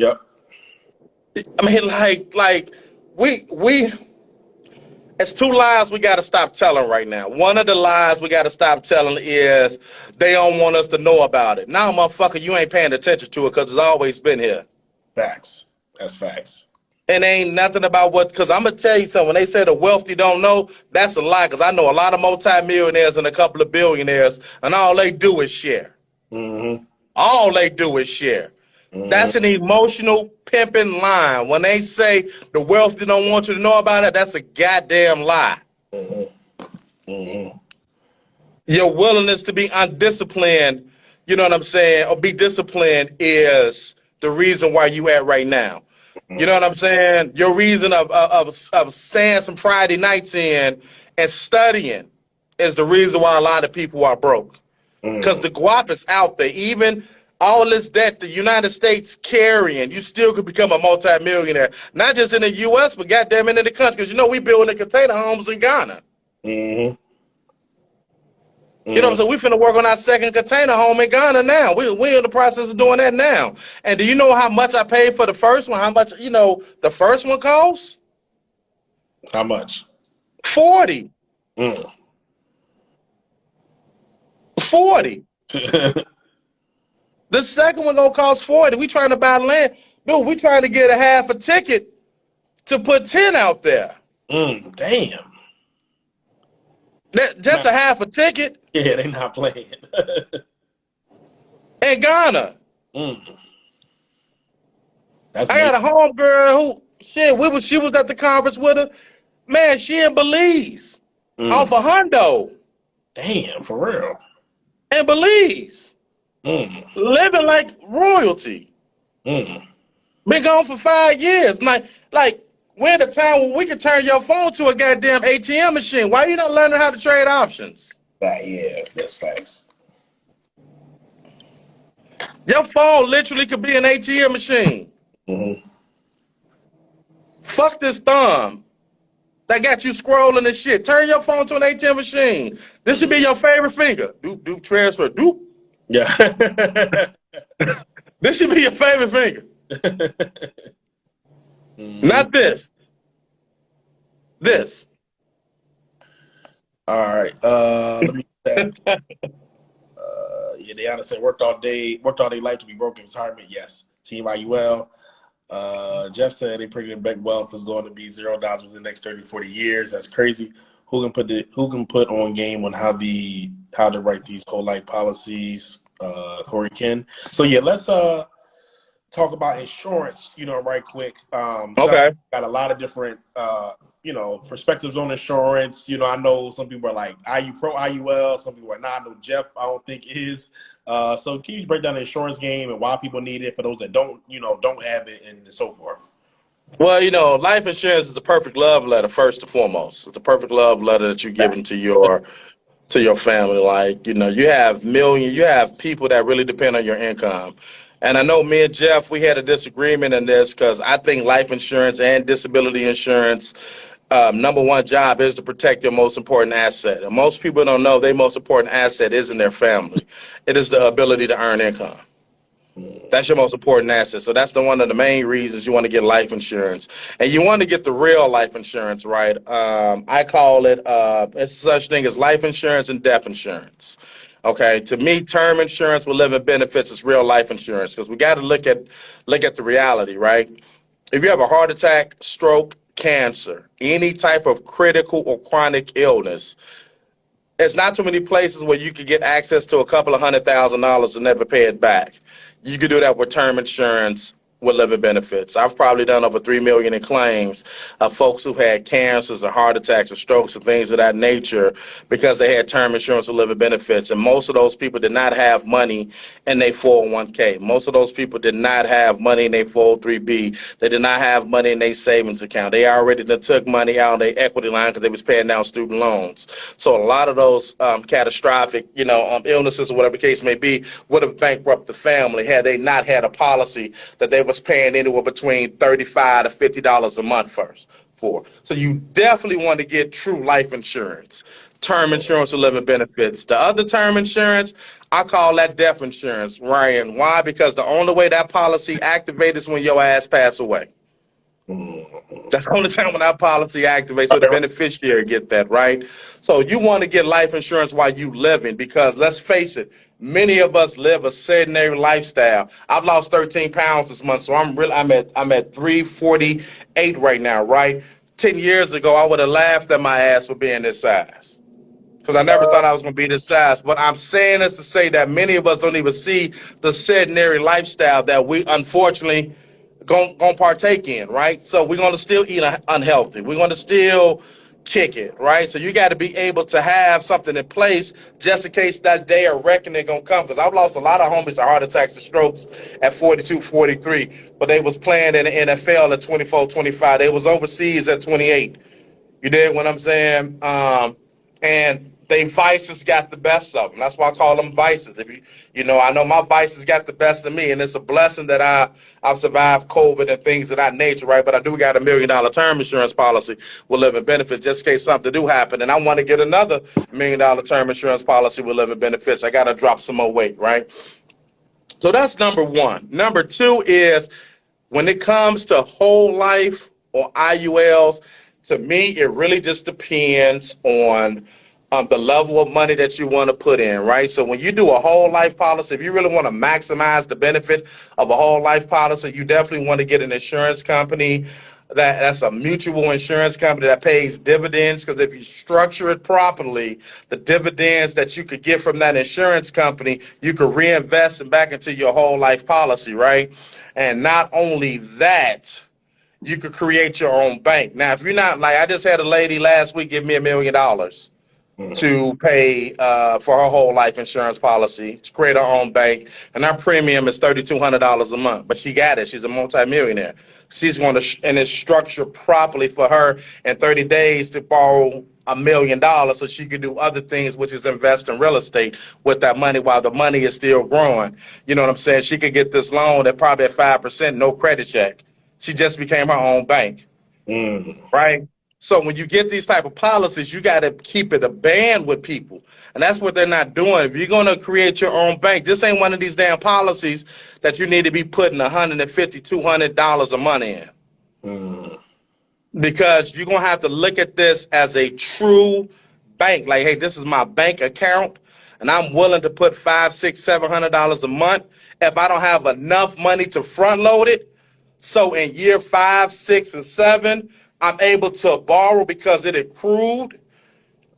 I mean, like we it's two lies we got to stop telling right now. One of the lies we got to stop telling is they don't want us to know about it. Now, motherfucker, you ain't paying attention to it because it's always been here. Facts. That's facts. And ain't nothing about what, because I'm going to tell you something. When they say the wealthy don't know, that's a lie, because I know a lot of multimillionaires and a couple of billionaires, and all they do is share. All they do is share. That's an emotional pimping line. When they say the wealthy don't want you to know about it, that's a goddamn lie. Your willingness to be undisciplined, you know what I'm saying, or be disciplined is the reason why you at right now. You know what I'm saying? Your reason of staying some Friday nights in and studying is the reason why a lot of people are broke. Because the guap is out there. Even all this debt the United States carrying, you still could become a multimillionaire. Not just in the U.S., but goddamn it in the country. Because we building container homes in Ghana. You know what I'm saying? We finna work on our second container home in Ghana now. We in the process of doing that now. And do you know how much I paid for the first one? How much, the first one cost? How much? 40. 40. The second one gonna cost 40. We trying to buy land. Dude, we trying to get a half a ticket to put 10 out there. Damn. Just a half a ticket. Yeah, they not playing. In Ghana. That's I got a homegirl who, she was at the conference with her. Man, she in Belize. Off a hundo. Damn, for real. In Belize. Living like royalty. Been gone for 5 years. Like we're at a time when we can turn your phone to a goddamn ATM machine. Why you not learning how to trade options? Yeah, that's facts. Your phone literally could be an ATM machine. Fuck this thumb that got you scrolling and shit. Turn your phone to an ATM machine. This should be your favorite finger. Doop, transfer, doop. Yeah. This should be your favorite finger. Not this. This. All right. Let me check. Yeah, Deanna said worked all day life to be broke in retirement. Yes. Team IUL. Jeff said they predicting Beck Wealth is going to be $0 within the next 30 to 40 years. That's crazy. Who can put on game on how to write these whole life policies? Cory Ken. So yeah, let's talk about insurance, right quick. 'Cause I Okay. got a lot of different perspectives on insurance. I know some people are like IU pro IUL, some people are not. I know Jeff, I don't think is. So can you break down the insurance game and why people need it for those that don't have it and so forth? Well, life insurance is the perfect love letter first and foremost. It's the perfect love letter that you're giving to your family. Like, you have people that really depend on your income. And I know me and Jeff, we had a disagreement in this because I think life insurance and disability insurance, number one job is to protect your most important asset. And most people don't know their most important asset isn't their family. It is the ability to earn income. That's your most important asset. So that's one of the main reasons you want to get life insurance, and you want to get the real life insurance, right? I call it it's such thing as life insurance and death insurance. Okay, to me, term insurance with living benefits is real life insurance because we got to look at the reality, right? If you have a heart attack, stroke, cancer, any type of critical or chronic illness, it's not too many places where you could get access to a couple of $100,000 and never pay it back. You could do that with term insurance with living benefits. I've probably done over 3 million in claims of folks who've had cancers or heart attacks or strokes and things of that nature because they had term insurance with living benefits. And most of those people did not have money in their 401k. Most of those people did not have money in their 403b. They did not have money in their savings account. They already took money out of their equity line because they was paying down student loans. So a lot of those catastrophic, illnesses or whatever the case may be would have bankrupted the family had they not had a policy that they was paying anywhere between $35 to $50 a month for. So you definitely want to get true life insurance, term insurance with living benefits. The other term insurance, I call that death insurance, Ryan. Why? Because the only way that policy activates is when your ass pass away. That's the only time when that policy activates, so the beneficiary get that, right? So you want to get life insurance while you living because let's face it, many of us live a sedentary lifestyle. I've lost 13 pounds this month, so I'm at 348 right now, right? 10 years ago, I would have laughed at my ass for being this size because I never thought I was going to be this size. But I'm saying this to say that many of us don't even see the sedentary lifestyle that we unfortunately gonna partake in, right? So we're gonna still eat unhealthy. We're gonna still kick it, right? So you got to be able to have something in place just in case that day of reckoning gonna come. Because I've lost a lot of homies to heart attacks and strokes at 42, 43, but they was playing in the NFL at 24, 25. They was overseas at 28. You dig what I'm saying? And they vices got the best of them. That's why I call them vices. If I know my vices got the best of me, and it's a blessing that I've survived COVID and things of that nature, right? But I do got a $1 million term insurance policy with living benefits just in case something do happen, and I want to get another $1 million term insurance policy with living benefits. I got to drop some more weight, right? So that's number one. Number two is when it comes to whole life or IULs, to me, it really just depends on the level of money that you want to put in, right? So when you do a whole life policy, if you really want to maximize the benefit of a whole life policy, you definitely want to get an insurance company that's a mutual insurance company that pays dividends, because if you structure it properly, the dividends that you could get from that insurance company, you could reinvest and back into your whole life policy, right? And not only that, you could create your own bank. Now, if you're not, like, I just had a lady last week give me $1 million to pay for her whole life insurance policy to create her own bank, and her premium is $3,200 a month. But she got it. She's a multimillionaire. She's going to, and it's structured properly for her in 30 days to borrow $1 million so she could do other things, which is invest in real estate with that money while the money is still growing. You know what I'm saying? She could get this loan at probably at 5%, no credit check. She just became her own bank, right? So when you get these type of policies, you got to keep it a band with people. And that's what they're not doing. If you're going to create your own bank, this ain't one of these damn policies that you need to be putting $150, $200 a month in. because you're gonna have to look at this as a true bank. Like, hey, this is my bank account, and I'm willing to put $500, $600, $700 a month if I don't have enough money to front load it. So in year 5, 6, and 7, I'm able to borrow because it accrued.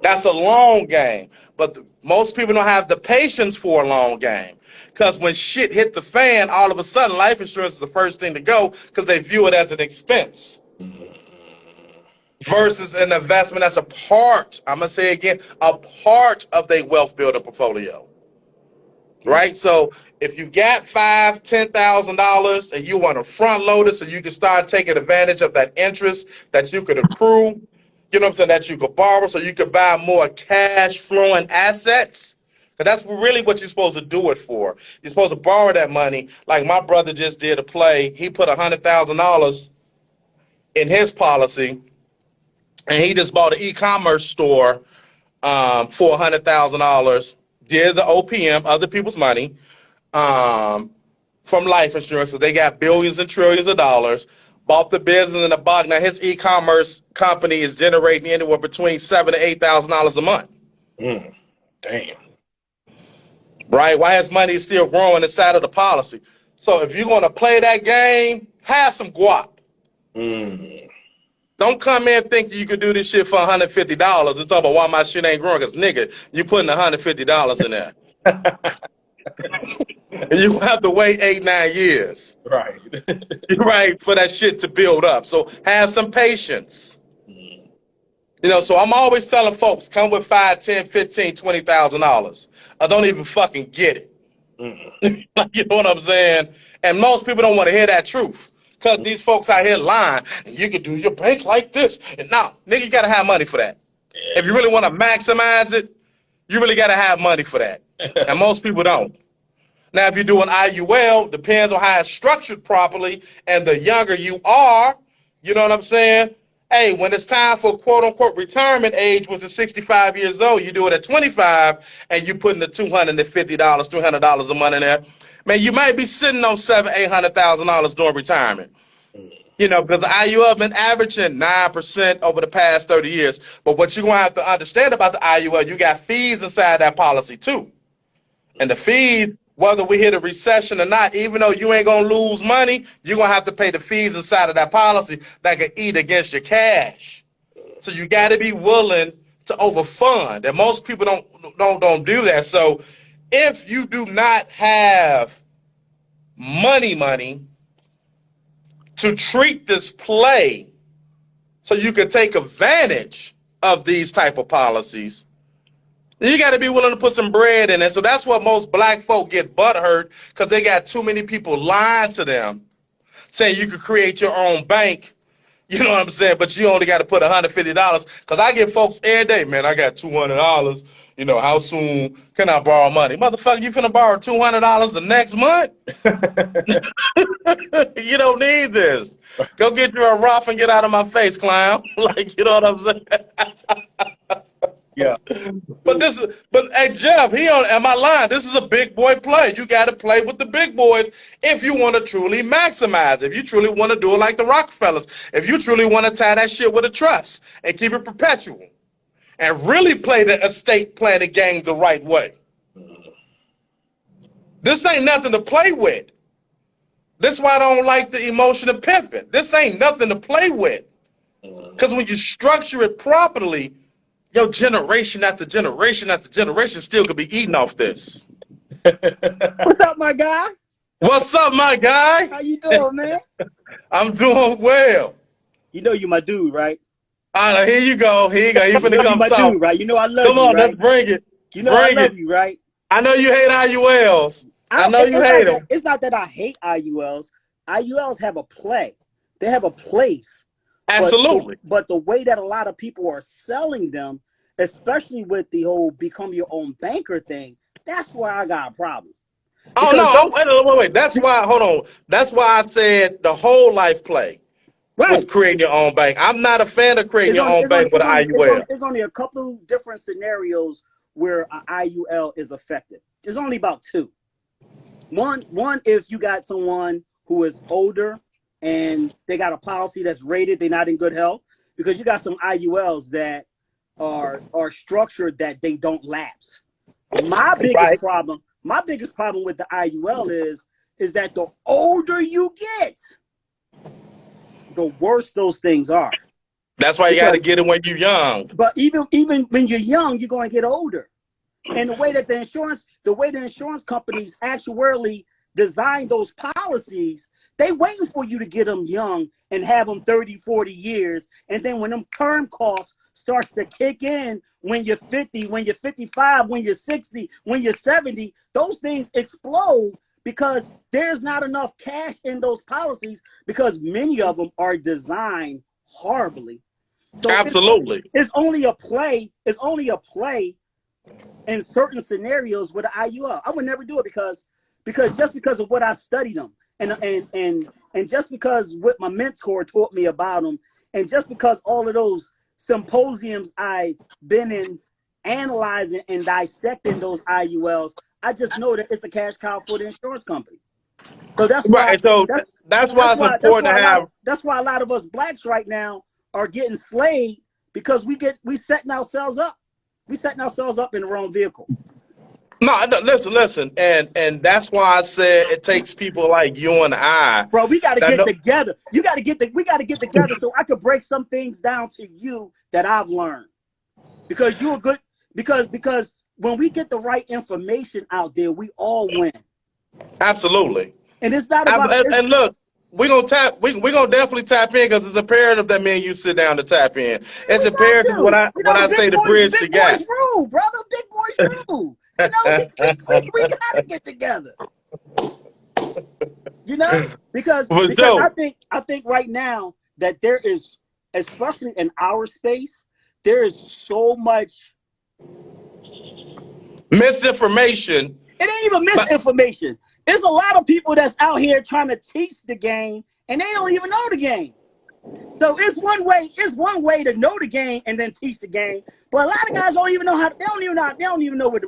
That's a long game. But most people don't have the patience for a long game. Because when shit hit the fan, all of a sudden life insurance is the first thing to go because they view it as an expense versus an investment that's a part, I'm going to say again, a part of their wealth building portfolio. Right? So if you got $5,000, $10,000 and you want to front load it so you can start taking advantage of that interest that you could accrue, you know what I'm saying, that you could borrow so you could buy more cash flowing assets. Because that's really what you're supposed to do it for. You're supposed to borrow that money. Like my brother just did a play. He put $100,000 in his policy and he just bought an e-commerce store for $100,000. Did the OPM, other people's money, from life insurance. So they got billions and trillions of dollars. Bought the business in the box. Now his e-commerce company is generating anywhere between $7,000 to $8,000 a month. Damn. Right? Why his money is still growing inside of the policy. So if you're going to play that game, have some guap. Don't come in thinking you could do this shit for $150 and talk about why my shit ain't growing. Because, nigga, you putting $150 in there. And you have to wait 8, 9 years. Right. Right, for that shit to build up. So have some patience. You know, so I'm always telling folks, come with $5, $10, $15, $20,000. I don't even fucking get it. You know what I'm saying? And most people don't want to hear that truth. Because these folks out here lying, and you can do your bank like this. And now, nigga, you got to have money for that. If you really want to maximize it, you really got to have money for that. And most people don't. Now, if you do an IUL, depends on how it's structured properly, and the younger you are, you know what I'm saying? Hey, when it's time for quote-unquote retirement age, which is 65 years old, you do it at 25, and you put in the $250, $300 a month in there. Man, you might be sitting on $700,000, $800,000 during retirement. You know, because the IUL been averaging 9% over the past 30 years. But what you're going to have to understand about the IUL, you got fees inside that policy too. And the fees, whether we hit a recession or not, even though you ain't going to lose money, you're going to have to pay the fees inside of that policy that can eat against your cash. So you got to be willing to overfund. And most people don't do that. So if you do not have money to treat this play so you can take advantage of these type of policies, you got to be willing to put some bread in it. So that's what most black folk get butthurt, because they got too many people lying to them, saying you could create your own bank. You know what I'm saying? But you only got to put $150. Because I get folks every day, man, I got $200. You know, how soon can I borrow money? Motherfucker, you finna borrow $200 the next month? You don't need this. Go get you a rough and get out of my face, clown. Like, you know what I'm saying? Yeah. But hey, Jeff, am I lying? This is a big boy play. You got to play with the big boys if you want to truly maximize. If you truly want to do it like the Rockefellers. If you truly want to tie that shit with a trust and keep it perpetual and really play the estate planning game the right way. This ain't nothing to play with. This is why I don't like the emotion of pimping. This ain't nothing to play with. Because when you structure it properly, your generation after generation after generation still could be eating off this. What's up, my guy? What's up, my guy? How you doing, man? I'm doing well. You know you my dude, right? All right, here you go. Here you go. You finna come my talk. dude, right? You know I love Come you, on, right? let's bring it. You know I love you, right? I know you hate IULs. I know you hate them. It's not that I hate IULs. IULs have a play. They have a place. Absolutely. But the way that a lot of people are selling them, especially with the whole become your own banker thing, that's where I got a problem. Oh, no. Wait. That's why, hold on. That's why I said the whole life play with creating your own bank. I'm not a fan of creating your own bank with an IUL. There's only a couple different scenarios where an IUL is effective. There's only about two. One, if you got someone who is older and they got a policy that's rated, they're not in good health. because you got some IULs that are structured that they don't lapse. My biggest problem with the IUL is that the older you get, the worse those things are. That's why you got to get it when you're young. But even when you're young, you're going to get older. And the way the insurance companies actuarially design those policies, they waiting for you to get them young and have them 30, 40 years. And then when them term costs starts to kick in when you're 50, when you're 55, when you're 60, when you're 70, those things explode because there's not enough cash in those policies because many of them are designed horribly. So absolutely. It's only a play in certain scenarios with the IUL. I would never do it because just because of what I studied them and just because what my mentor taught me about them and just because all of those symposiums I've been in analyzing and dissecting those IULs, I just know that it's a cash cow for the insurance company. So that's why right. So that's why it's important to have. That's why a lot of us blacks right now are getting slayed because we setting ourselves up. We setting ourselves up in the wrong vehicle. No, listen, and that's why I said it takes people like you and I. Bro, we got to get together. We got to get together so I could break some things down to you that I've learned. Because you're good. Because when we get the right information out there, we all win. Absolutely. And it's not about. And look, we're gonna definitely tap in because it's imperative that me and you sit down to tap in. It's imperative when I say to bridge the gap. Big boys rule, brother. Big boys rule. You know, we gotta get together. You know, because I think right now that there is, especially in our space, there is so much misinformation. It ain't even misinformation. There's a lot of people that's out here trying to teach the game and they don't even know the game. So it's one way to know the game and then teach the game. But a lot of guys don't even know they don't even know what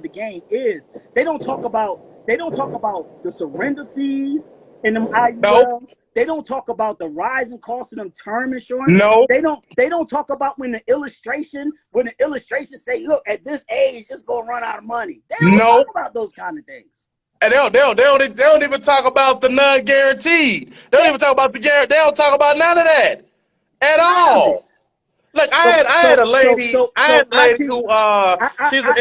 the game is. They don't talk about the surrender fees in them IULs. Nope. They don't talk about the rising cost of them term insurance. No. They don't talk about when the illustration say, look, at this age, it's gonna run out of money. They don't talk about those kind of things. And they don't even talk about the non-guaranteed. They don't even talk about the guarantee. They don't talk about none of that at all. Look, I had a lady who she's an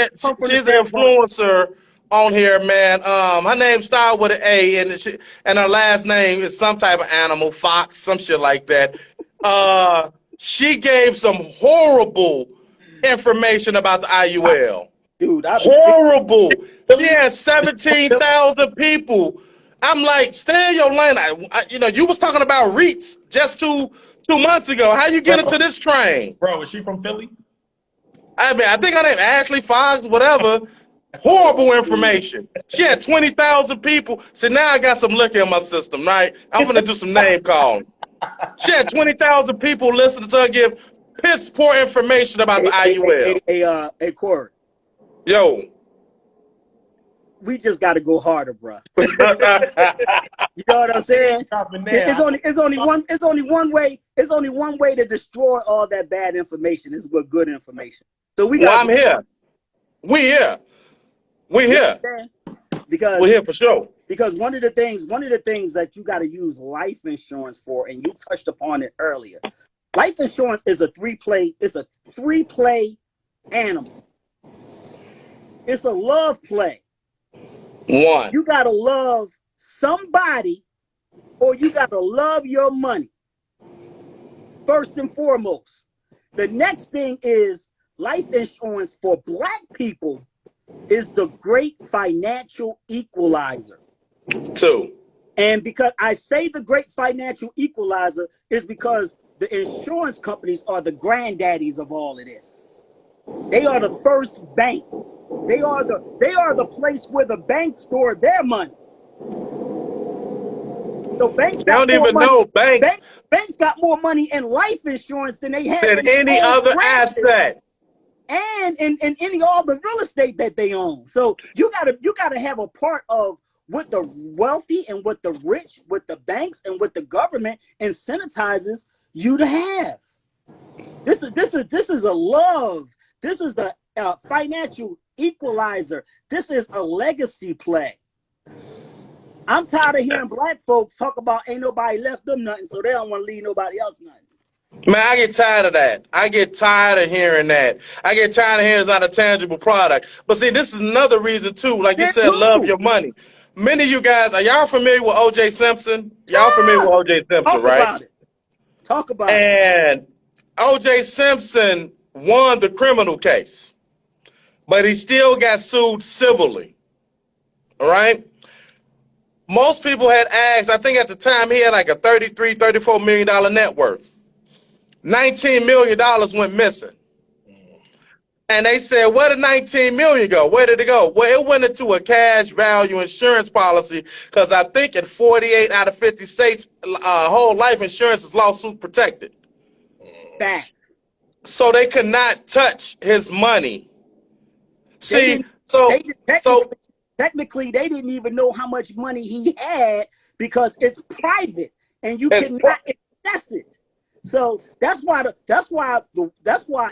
influencer on here, man. Her name started with an A, and her last name is some type of animal, fox, some shit like that. She gave some horrible information about the IUL. Dude, horrible. She had 17,000 people. I'm like, stay in your lane. You was talking about REITs just two months ago. How you get into this train? Bro, is she from Philly? I mean, I think her name Ashley Fox, whatever. Horrible information. She had 20,000 people. So now I got some liquor in my system, right? I'm going to do some name calling. She had 20,000 people listening to her give piss poor information about the IUL. Hey, Cory. Yo. We just got to go harder, bro. You know what I'm saying? It's only one way to destroy all that bad information is with good information. So we got. I'm here. We here. Because we're here for sure. Because one of the things that you got to use life insurance for, and you touched upon it earlier. Life insurance is a three-play animal. It's a love play. One. You got to love somebody or you got to love your money. First and foremost. The next thing is life insurance for Black people is the great financial equalizer. 2. And because I say the great financial equalizer is because the insurance companies are the granddaddies of all of this. They are the first bank. They are the place where the banks store their money. So banks don't even know banks. Banks got more money in life insurance than they have in any other asset. And in all the real estate that they own. So you gotta have a part of what the wealthy and what the rich, what the banks and what the government incentivizes you to have. This is a love. This is the financial equalizer. This is a legacy play. I'm tired of hearing black folks talk about ain't nobody left them nothing, so they don't want to leave nobody else nothing. Man, I get tired of that. I get tired of hearing that. I get tired of hearing it's not a tangible product. But see, this is another reason too. Like you They're said, love too. your money. Many of you guys, are y'all familiar with O.J. Simpson? Y'all familiar with Talk, O.J. Simpson, talk right? about it. Talk about it. And O.J. Simpson won the criminal case, but he still got sued civilly. All right? Most people had asked, I think at the time he had like a $34 million net worth. $19 million went missing. And they said, where did 19 million go? Where did it go? Well, it went into a cash value insurance policy because I think in 48 out of 50 states, whole life insurance is lawsuit protected. Fact. So they could not touch his money. They See, didn't. so They technically they didn't even know how much money he had because it's private and you it's cannot access it. So that's why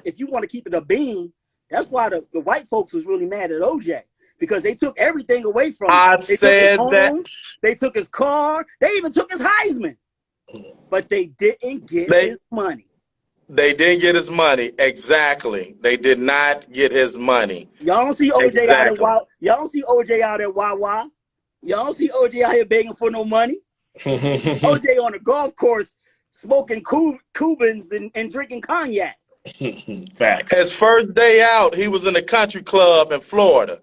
if you want to keep it a bean, that's why the white folks was really mad at OJ because they took everything away from him. I They took his said that homes, they took his car, they even took his Heisman, but they didn't get his money. they didn't get his money. Exactly. They did not get his money. Y'all don't see OJ out in Exactly. Y'all don't see OJ out at Wawa. Y'all don't see OJ out here begging for no money. OJ on the golf course smoking Cubans and drinking cognac. Facts. His first day out, he was in a country club in Florida.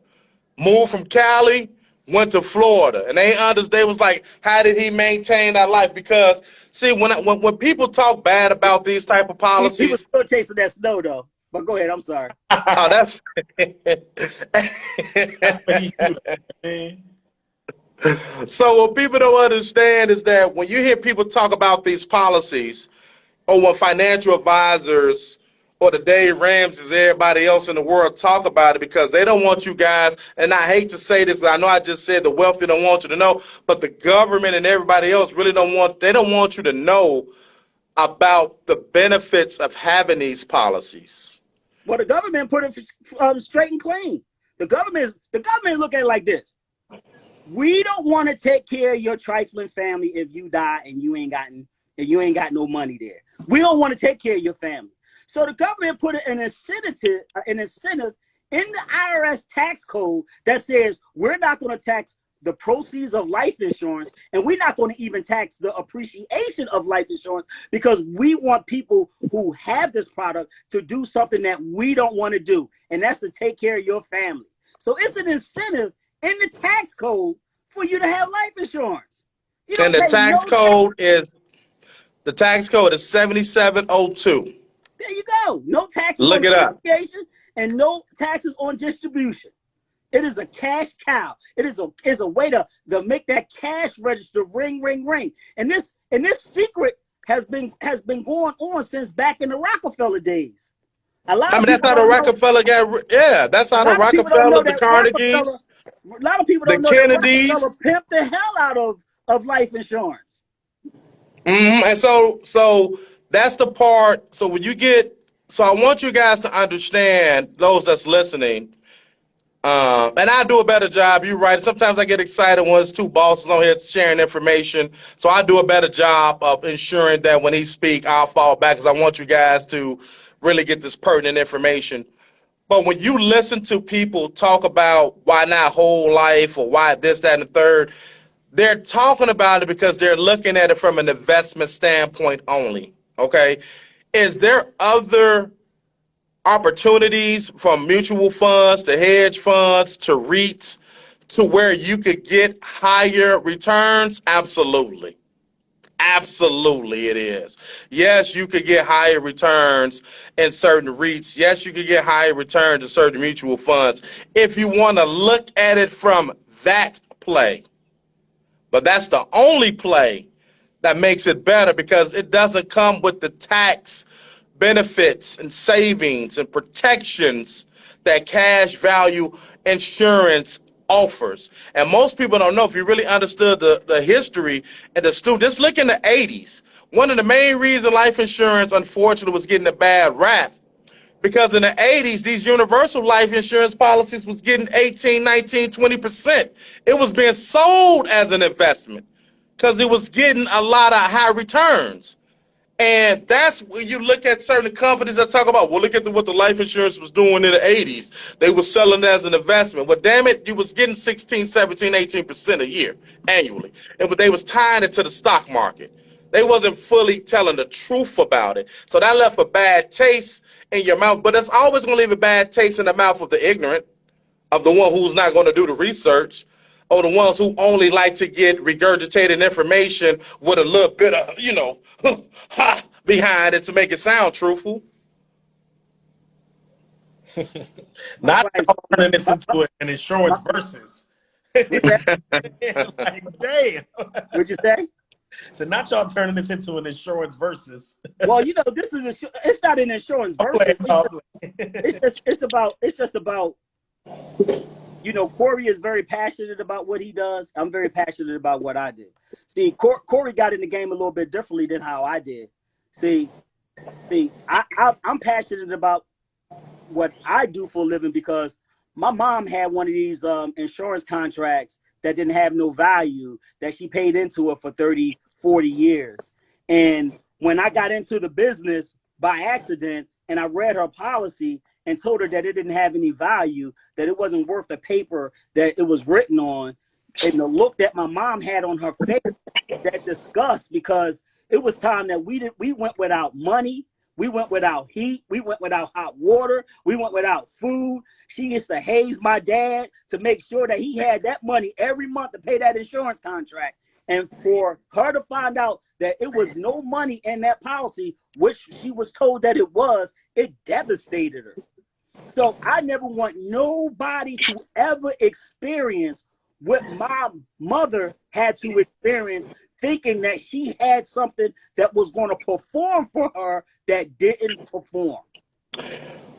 Moved from Cali, went to Florida. And they was like, how did he maintain that life? Because, see, when people talk bad about these type of He was policies, still chasing that snow, though. But go ahead, I'm sorry. oh, that's... That's what he do, man. So what people don't understand is that when you hear people talk about these policies, or when financial advisors or the Dave Ramses, everybody else in the world talk about it because they don't want you guys, and I hate to say this, but I know I just said the wealthy don't want you to know, but the government and everybody else really don't want you to know about the benefits of having these policies. Well, the government put it straight and clean. The government look at it like this. We don't want to take care of your trifling family if you die and you ain't got no money there. We don't want to take care of your family. So the government put an incentive in the IRS tax code that says we're not going to tax the proceeds of life insurance, and we're not going to even tax the appreciation of life insurance because we want people who have this product to do something that we don't want to do, and that's to take care of your family. So it's an incentive in the tax code for you to have life insurance. And the tax code is 7702. There you go. No taxes Look on it up. appreciation and no taxes on distribution. It is a cash cow. It is a way to make that cash register ring, ring, ring. And this secret has been going on since back in the Rockefeller days. That's how the Rockefeller that's how the Rockefeller, the Carnegies, a lot of people don't know that Rockefeller pimped the hell out of life insurance. And so that's the part. So when you so I want you guys to understand, those that's listening, and I do a better job. You're right. Sometimes I get excited when it's two bosses on here sharing information. So I do a better job of ensuring that when he speak, I'll fall back because I want you guys to really get this pertinent information. But when you listen to people talk about why not whole life or why this, that, and the third, they're talking about it because they're looking at it from an investment standpoint only. Okay. Is there other opportunities from mutual funds to hedge funds to REITs to where you could get higher returns? Absolutely. Absolutely, it is. Yes, you could get higher returns in certain REITs. Yes, you could get higher returns in certain mutual funds if you want to look at it from that play. But that's the only play that makes it better because it doesn't come with the tax benefits and savings and protections that cash value insurance offers. And most people don't know, if you really understood the history and the student, just look in the 80s One of the main reasons life insurance, unfortunately, was getting a bad rap because in the 80s, these universal life insurance policies was getting 18, 19, 20%. It was being sold as an investment because it was getting a lot of high returns. And that's when you look at certain companies that talk about, well, look at what the life insurance was doing in the 80s. They were selling it as an investment. Well, damn it, you was getting 16, 17, 18% a year annually. And but they was tying it to the stock market. They wasn't fully telling the truth about it. So that left a bad taste in your mouth. But it's always going to leave a bad taste in the mouth of the ignorant, of the one who's not going to do the research, or the ones who only like to get regurgitated information with a little bit of, behind it to make it sound truthful. Not Right. turning this into an insurance versus. What's that? Like, damn. What'd you say? So not y'all turning this into an insurance versus. Well, this is it's not an insurance versus. It's just about Cory is very passionate about what he does. I'm very passionate about what I did. See, Cory got in the game a little bit differently than how I did. See, I'm passionate about what I do for a living because my mom had one of these insurance contracts that didn't have no value that she paid into it for 30, 40 years. And when I got into the business by accident and I read her policy and told her that it didn't have any value, that it wasn't worth the paper that it was written on, and the look that my mom had on her face, that disgust, because it was time that we went without money. We went without heat. We went without hot water. We went without food. She used to haze my dad to make sure that he had that money every month to pay that insurance contract. And for her to find out that it was no money in that policy, which she was told that it was, it devastated her. So I never want nobody to ever experience what my mother had to experience, thinking that she had something that was going to perform for her that didn't perform.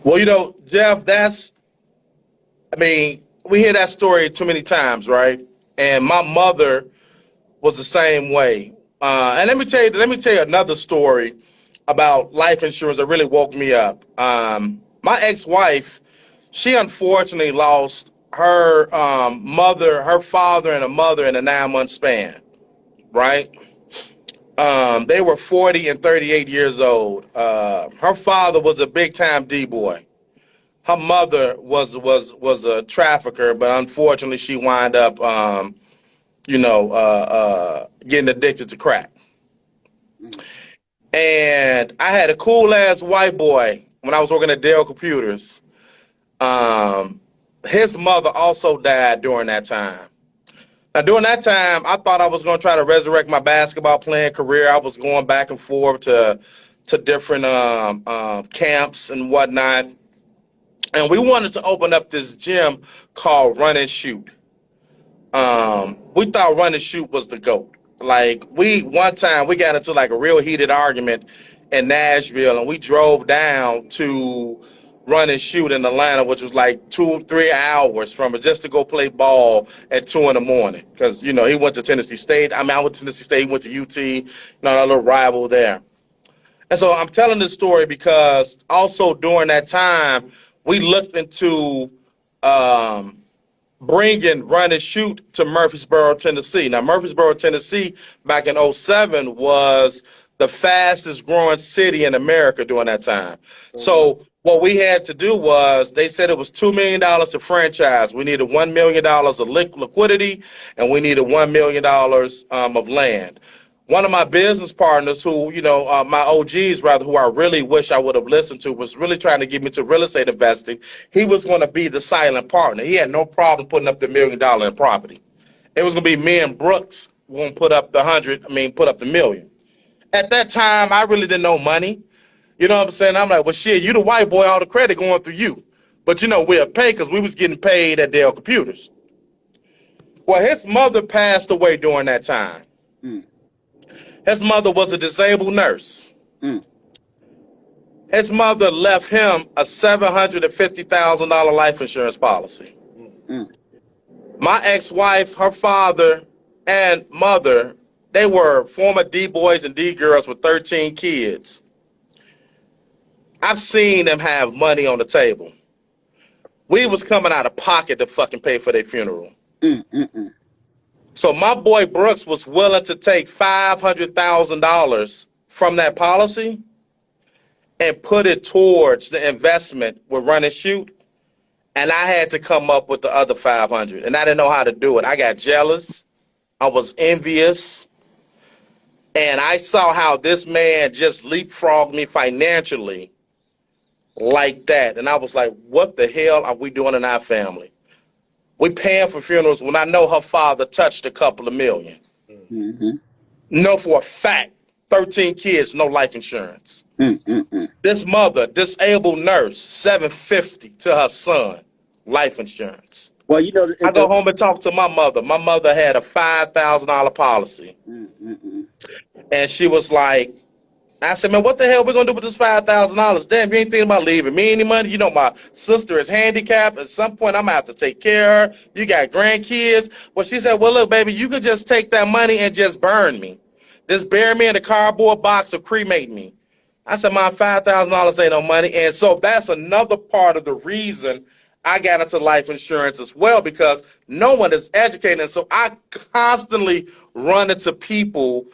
Well, Jeff, we hear that story too many times, right? And my mother was the same way. And let me tell you another story about life insurance that really woke me up. My ex-wife, she unfortunately lost her her father and a mother in a 9-month span, right? They were 40 and 38 years old. Her father was a big time D-boy. Her mother was a trafficker, but unfortunately she wound up, getting addicted to crack. And I had a cool ass white boy when I was working at Dell Computers. His mother also died during that time. Now, during that time, I thought I was going to try to resurrect my basketball playing career. I was going back and forth to different camps and whatnot. And we wanted to open up this gym called Run and Shoot. We thought Run and Shoot was the GOAT. Like, one time we got into like a real heated argument in Nashville, and we drove down to Run and Shoot in Atlanta, which was like 2-3 hours from it, just to go play ball at 2 a.m. Because, he went to Tennessee State. I went to Tennessee State, he went to UT, our little rival there. And so I'm telling this story because also during that time, we looked into bringing Run and Shoot to Murfreesboro, Tennessee. Now, Murfreesboro, Tennessee, back in 2007, was the fastest growing city in America during that time. So what we had to do was, they said it was $2 million to franchise. We needed $1 million of liquidity, and we needed $1 million of land. One of my business partners who, my OGs rather, who I really wish I would have listened to, was really trying to get me to real estate investing. He was going to be the silent partner. He had no problem putting up the $1 million in property. It was going to be me and Brooks going to put up the $1 million. At that time, I really didn't know money. You know what I'm saying? I'm like, well, shit, you the white boy, all the credit going through you. But, we'll pay because we was getting paid at Dell Computers. Well, his mother passed away during that time. Mm. His mother was a disabled nurse. Mm. His mother left him a $750,000 life insurance policy. Mm. My ex-wife, her father, and mother They were former D boys and D girls with 13 kids. I've seen them have money on the table. We was coming out of pocket to fucking pay for their funeral. So my boy Brooks was willing to take $500,000 from that policy and put it towards the investment with Run and Shoot. And I had to come up with the other 500, and I didn't know how to do it. I got jealous. I was envious. And I saw how this man just leapfrogged me financially like that. And I was like, what the hell are we doing in our family? We paying for funerals when I know her father touched a couple of million. Know for a fact, 13 kids, no life insurance. This mother, disabled nurse, $750 to her son, life insurance. Well, you know, I go home and talk to my mother. My mother had a $5,000 policy. And she was like, I said, man, what the hell we gonna do with this $5,000? Damn, you ain't thinking about leaving me any money? You know, my sister is handicapped. At some point, I'm gonna have to take care of her. You got grandkids. Well, she said, well, look, baby, you could just take that money and just burn me. Just bury me in a cardboard box or cremate me. I said, my $5,000 ain't no money. And so that's another part of the reason I got into life insurance as well, because no one is educated. And so I constantly run into people,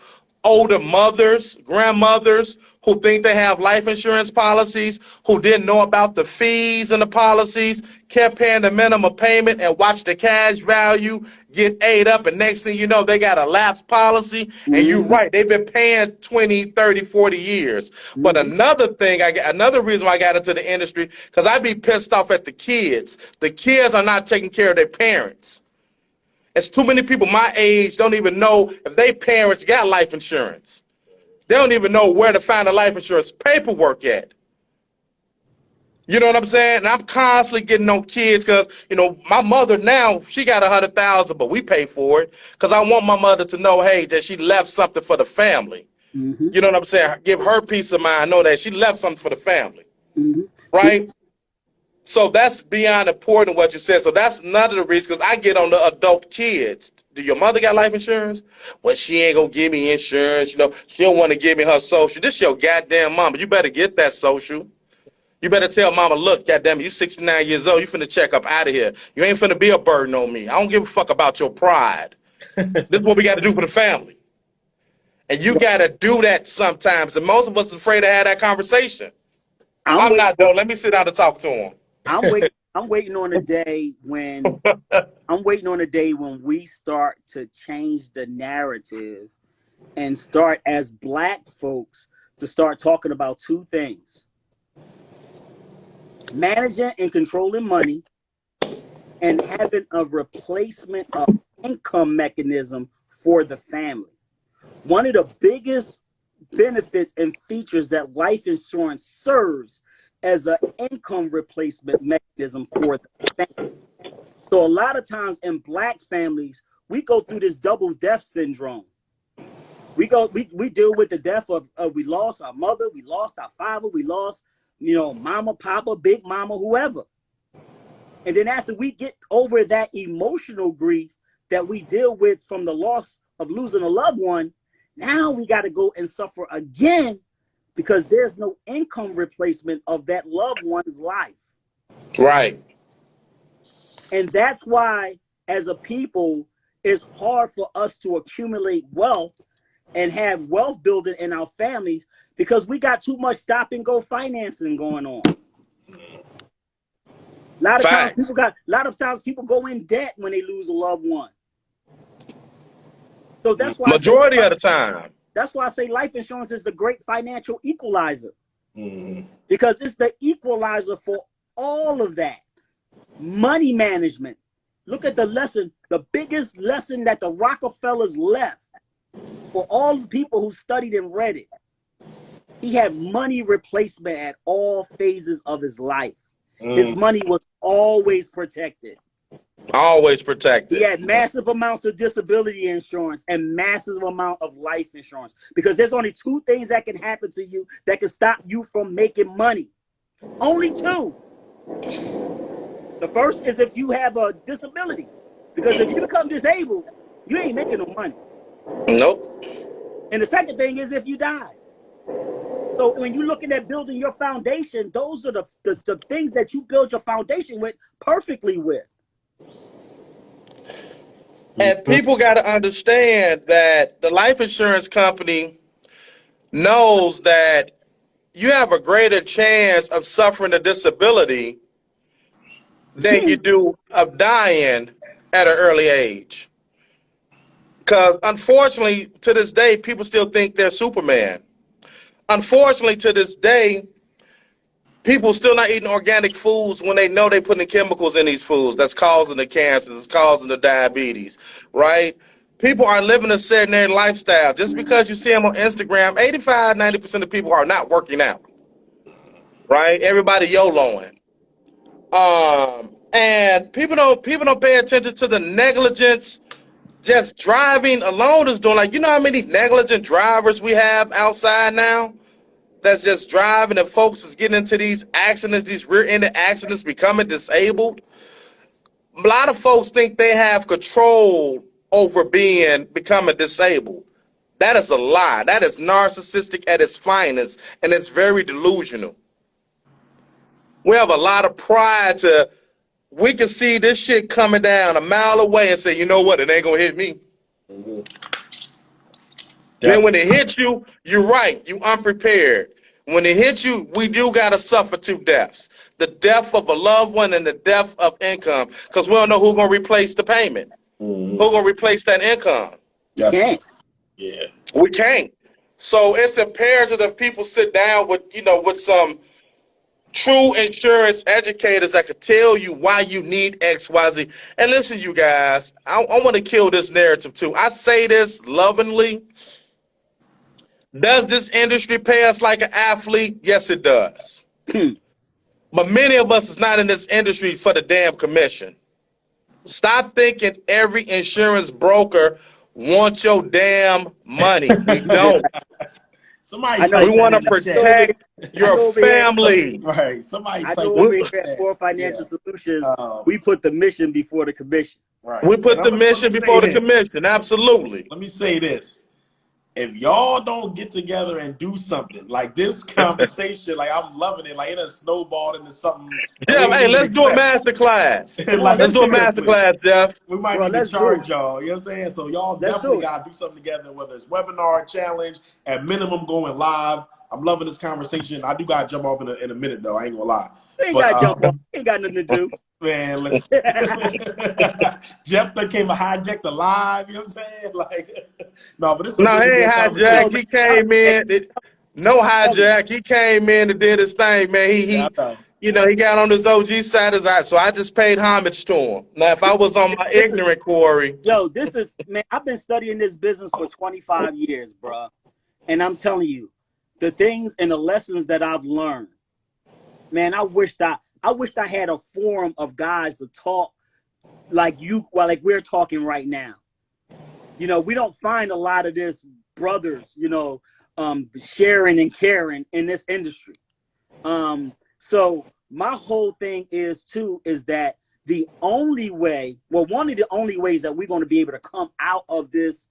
older mothers, grandmothers, who think they have life insurance policies, who didn't know about the fees and the policies, kept paying the minimum payment and watched the cash value get ate up. And next thing you know, they got a lapsed policy. And you're right, they've been paying 20, 30, 40 years. But another reason why I got into the industry, because I'd be pissed off at the kids. The kids are not taking care of their parents. It's too many people my age don't even know if their parents got life insurance. They don't even know where to find the life insurance paperwork at. You know what I'm saying? And I'm constantly getting on kids because, you know, my mother now, she got 100,000, but we pay for it because I want my mother to know, hey, that she left something for the family. You know what I'm saying? Give her peace of mind, know that she left something for the family. Right? So that's beyond important what you said. So that's none of the reasons, because I get on the adult kids. Do your mother got life insurance? Well, she ain't gonna give me insurance. You know, she don't want to give me her social. This your goddamn mama. You better get that social. You better tell mama, look, goddamn, you 69 years old. You finna check up out of here. You ain't finna be a burden on me. I don't give a fuck about your pride. This is what we got to do for the family. And you got to do that sometimes. And most of us are afraid to have that conversation. I'm not, though. Let me sit down and talk to him. I'm waiting on the day when we start to change the narrative and start, as Black folks, to start talking about two things: managing and controlling money, and having a replacement of income mechanism for the family. One of the biggest benefits and features that life insurance serves as an income replacement mechanism for the family. So a lot of times in Black families, we go through this double death syndrome. We deal with the death of we lost our mother, we lost our father, we lost, you know, mama, papa, big mama, whoever. And then after we get over that emotional grief that we deal with from the loss of losing a loved one, now we got to go and suffer again because there's no income replacement of that loved one's life. Right. And that's why, as a people, it's hard for us to accumulate wealth and have wealth building in our families because we got too much stop and go financing going on. A lot of times people go in debt when they lose a loved one. So that's why majority of the time. That's why I say life insurance is the great financial equalizer. Because it's the equalizer for all of that. Money management. Look at the lesson, the biggest lesson that the Rockefellers left for all the people who studied and read it. He had money replacement at all phases of his life. His money was always protected. Always protected. He had massive amounts of disability insurance and massive amount of life insurance because there's only two things that can happen to you that can stop you from making money. Only two. The first is if you have a disability, because if you become disabled, you ain't making no money. Nope. And the second thing is if you die. So when you're looking at building your foundation, those are the things that you build your foundation with perfectly with. And people got to understand that the life insurance company knows that you have a greater chance of suffering a disability than you do of dying at an early age. Because unfortunately, to this day, people still think they're Superman. Unfortunately, to this day, people still not eating organic foods when they know they're putting chemicals in these foods that's causing the cancers, it's causing the diabetes, right? People are living a sedentary lifestyle. Just because you see them on Instagram, 85, 90% of people are not working out, right? Everybody YOLOing. And people don't pay attention to the negligence just driving alone is doing. Like, you know how many negligent drivers we have outside now that's just driving, and folks is getting into these accidents, these rear-ended accidents, becoming disabled. A lot of folks think they have control over becoming disabled. That is a lie. That is narcissistic at its finest, and it's very delusional. We have a lot of pride to, we can see this shit coming down a mile away and say, you know what, it ain't gonna hit me. Then when it hits you, you're right, you unprepared. When it hits you, we do gotta suffer two deaths. The death of a loved one and the death of income. Because we don't know who's gonna replace the payment. Who's gonna replace that income? You can't. Yeah. We can't. So it's imperative that people sit down with some true insurance educators that could tell you why you need X, Y, Z. And listen, you guys, I want to kill this narrative too. I say this lovingly. Does this industry pay us like an athlete? Yes, it does. But many of us is not in this industry for the damn commission. Stop thinking every insurance broker wants your damn money. We don't. Somebody I know. We type that want to in the chat. protect I your know over here. family. Right. Somebody I type know that over in here the at chat. For Financial Yeah. Solutions, we put the mission before the commission. Right. We And put the let me mission say before the this. commission. Absolutely. Let me say this. If y'all don't get together and do something like this conversation, like I'm loving it, like it has snowballed into something we Jeff, ain't hey, even let's do a expect. master class. Bro, Like Let's do a listen, master seriously, class, Jeff. we might bro, need to let's do charge it. y'all. You know what I'm saying? So y'all Let's definitely do it. gotta do something together, whether it's webinar challenge, at minimum going live. I'm loving this conversation. I do gotta jump off in a minute though. I ain't gonna lie. We ain't But got to jump off. We ain't got nothing to do. man, listen. Jeff that came and hijacked the live, you know what I'm saying? Like, no, but this No, he is a ain't good Yo, hijack. conversation. man, He came in. No hijack. He came in and did his thing, man. Yeah, I know. He got on his OG side as I. So I just paid homage to him. Now, if I was on my this is, ignorant Cory, this is, man, I've been studying this business for 25 years, bro. And I'm telling you, the things and the lessons that I've learned, man, I wished I had a forum of guys to talk like we're talking right now. We don't find a lot of this brothers, sharing and caring in this industry. So my whole thing is that the only way, one of the only ways that we're going to be able to come out of this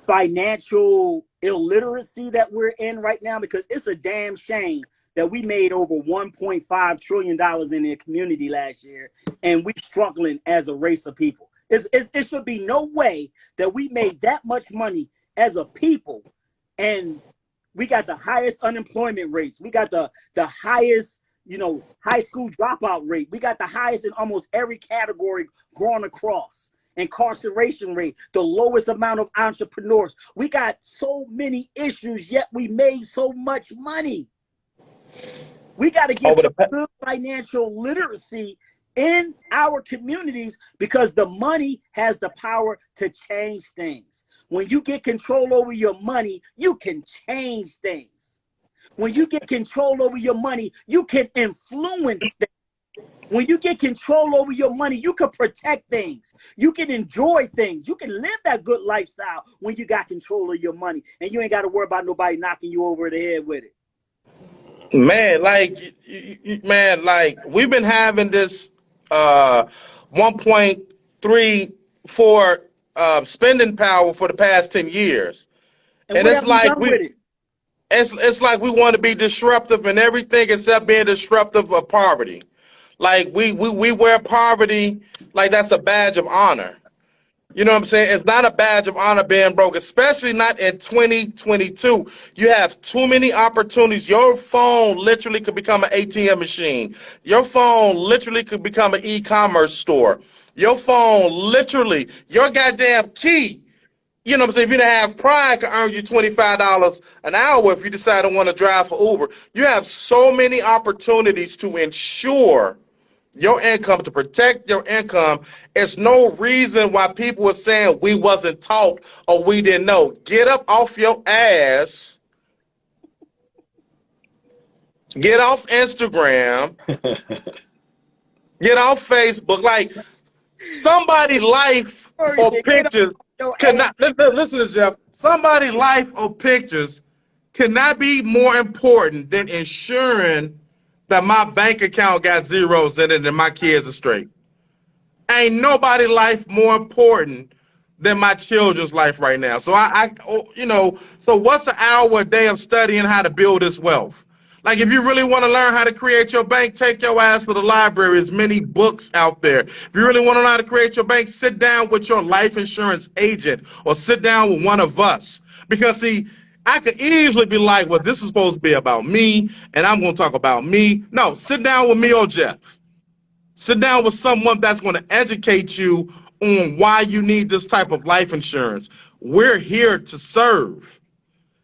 financial illiteracy that we're in right now, because it's a damn shame that we made over $1.5 trillion in the community last year, and we're struggling as a race of people. It should be no way that we made that much money as a people, and we got the highest unemployment rates. We got the highest, high school dropout rate. We got the highest in almost every category going across. Incarceration rate, the lowest amount of entrepreneurs. We got so many issues, yet we made so much money. We got to get some good financial literacy in our communities, because the money has the power to change things. When you get control over your money, you can change things. When you get control over your money, you can influence things. When you get control over your money, you can protect things. You can enjoy things. You can live that good lifestyle when you got control of your money, and you ain't got to worry about nobody knocking you over the head with it. man, like we've been having this 1.34 spending power for the past 10 years. And And what it's have we like done with it? it's like we want to be disruptive in everything except being disruptive of poverty. Like we wear poverty like that's a badge of honor. You know what I'm saying? It's not a badge of honor being broke, especially not in 2022. You have too many opportunities. Your phone literally could become an ATM machine. Your phone literally could become an e-commerce store. Your phone literally, your goddamn key, you know what I'm saying? If you didn't have pride, could earn you $25 an hour if you decide to want to drive for Uber. You have so many opportunities to ensure your income, to protect your income. It's no reason why people are saying we wasn't taught or we didn't know. Get up off your ass, get off Instagram, get off Facebook. Like somebody's life Cory or said, get off pictures your cannot, ass. listen to this, Jeff. Somebody's life or pictures cannot be more important than ensuring that my bank account got zeros in it and my kids are straight. Ain't nobody life more important than my children's life right now. So so what's an hour a day of studying how to build this wealth? Like if you really want to learn how to create your bank, take your ass to the library. There's many books out there. If you really want to learn how to create your bank, sit down with your life insurance agent or sit down with one of us. Because see, I could easily be like, well, this is supposed to be about me, and I'm going to talk about me. No, sit down with me or Jeff. Sit down with someone that's going to educate you on why you need this type of life insurance. We're here to serve.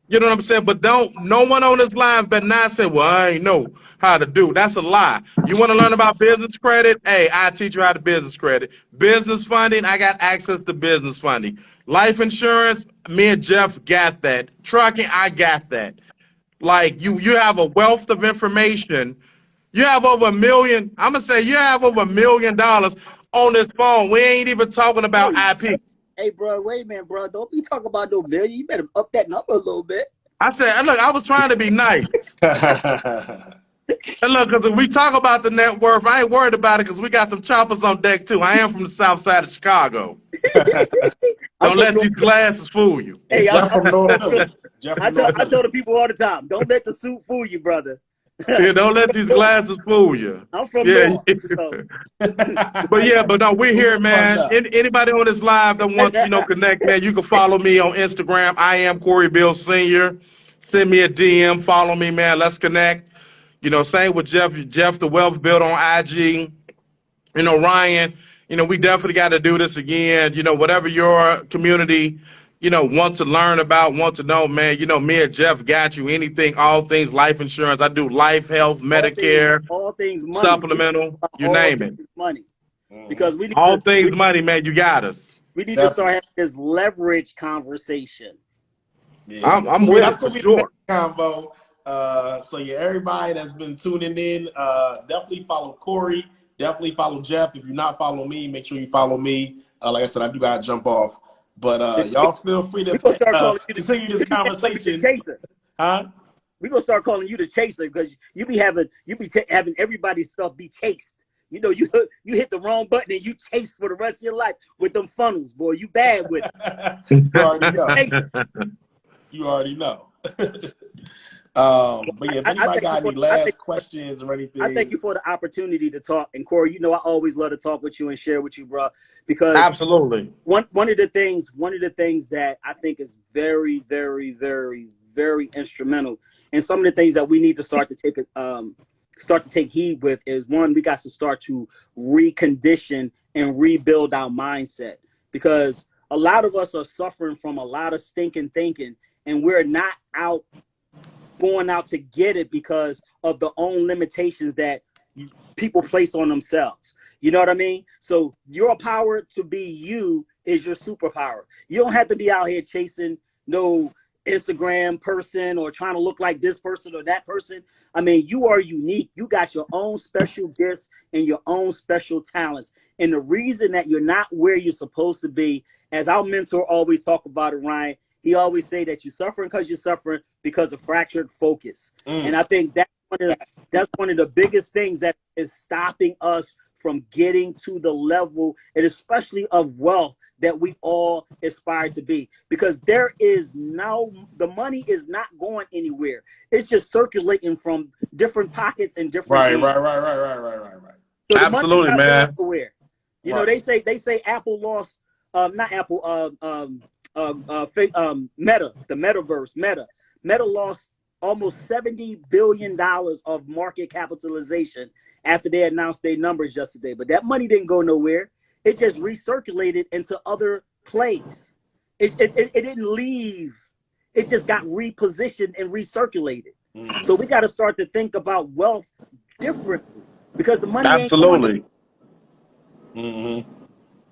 You know what I'm saying? But no one on this line but not say, well, I ain't know how to do. That's a lie. You want to learn about business credit? Hey, I teach you how to business credit. Business funding, I got access to business funding. Life insurance, me and Jeff got that. Trucking, I got that. Like you have a wealth of information. You have over $1 million. I'm gonna say you have over $1 million on this phone. We ain't even talking about IP. Hey, bro, wait a minute, bro. Don't be talking about no million. You better up that number a little bit. I said, look, I was trying to be nice. And look, because if we talk about the net worth, I ain't worried about it because we got them choppers on deck too. I am from the south side of Chicago. Don't let these glasses fool you. Hey, Jeff from North Philly. I tell the people all the time, don't let the suit fool you, brother. Yeah, don't let these glasses fool you. I'm from North, so. But no, we're here, man. Anybody on this live that wants to, connect, man, you can follow me on Instagram. I am Cory Beal Sr. Send me a DM, follow me, man. Let's connect. Same with Jeff the Wealth Builder on IG. Ryan, we definitely got to do this again. Whatever your community, want to learn about, want to know, man, me and Jeff got you. Anything, all things life insurance. I do life, health, Medicare, all things money. Supplemental, you name it. Money. Because we need all things money, man. You got us. We need to start having this leverage conversation. Yeah, I'm with it for sure. Combo. So yeah, everybody that's been tuning in, definitely follow Cory. Definitely follow Jeff. If you're not following me, make sure you follow me. Like I said, I do gotta jump off. But y'all feel free to continue this conversation. Chaser. Huh? We're gonna start calling you the chaser because you be having everybody's stuff be chased. You hit the wrong button and you chase for the rest of your life with them funnels, boy. You bad with it. You already know. But yeah, if anybody got any last questions or anything, I thank you for the opportunity to talk. And Cory, I always love to talk with you and share with you, bro. Because absolutely, one of the things that I think is very, very, very, very instrumental, and some of the things that we need to start to take heed with is, one, we got to start to recondition and rebuild our mindset, because a lot of us are suffering from a lot of stinking thinking, and we're not going out to get it because of the own limitations that people place on themselves. You know what I mean? So your power to be you is your superpower. You don't have to be out here chasing no Instagram person or trying to look like this person or that person. I mean, you are unique. You got your own special gifts and your own special talents. And the reason that you're not where you're supposed to be, as our mentor always talk about it, Ryan, he always say that you're suffering because of fractured focus. And I think that's one of the biggest things that is stopping us from getting to the level, and especially of wealth, that we all aspire to be. Because the money is not going anywhere. It's just circulating from different pockets and different hands. Right. So the money's Absolutely, not going man. nowhere. You know, they say Apple lost, not Apple, Meta, the metaverse, Meta lost almost $70 billion of market capitalization after they announced their numbers yesterday. But that money didn't go nowhere. It just recirculated into other plays. It didn't leave. It just got repositioned and recirculated. So we got to start to think about wealth differently, because the money ain't going. Mm-hmm.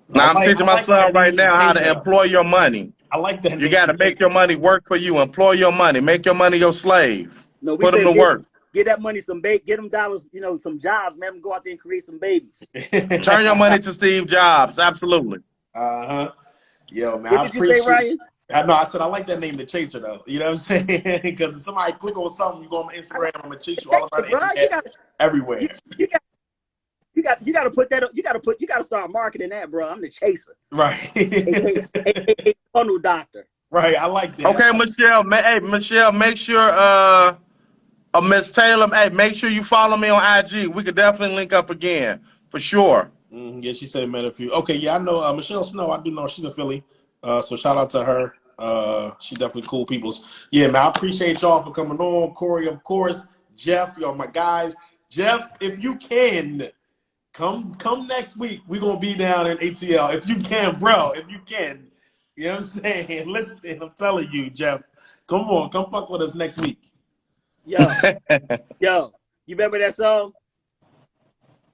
Now I'm teaching my son right now how to Chaser. employ your money. I like that. You got to make your money work for you. Employ your money. Make your money your slave. No, we Put them say to work. get that money get them dollars, some jobs, man. Go out there and create some babies. Turn your money to Steve Jobs. Absolutely. Yo, man. What did you say, Ryan? I said I like that name, the Chaser, though. You know what I'm saying? Because if somebody click on something, you go on Instagram, I'm gonna chase you all around the internet, everywhere. You got to put that up. You got to start marketing that, bro. I'm the Chaser. Right. A funnel doctor. Right. I like that. Okay, Michelle. Hey, Michelle, make sure Miss Taylor, hey, make sure you follow me on IG. We could definitely link up again for sure. Yeah, she said met a few. Okay, yeah, I know Michelle Snow. I do know she's in Philly. So shout out to her. She definitely cool peoples. Yeah, man, I appreciate y'all for coming on. Cory, of course. Jeff, y'all my guys. Jeff, if you can, come next week. We're gonna be down in ATL. If you can, bro. If you can. You know what I'm saying? Listen, I'm telling you, Jeff. Come on, come fuck with us next week. Yo, you remember that song?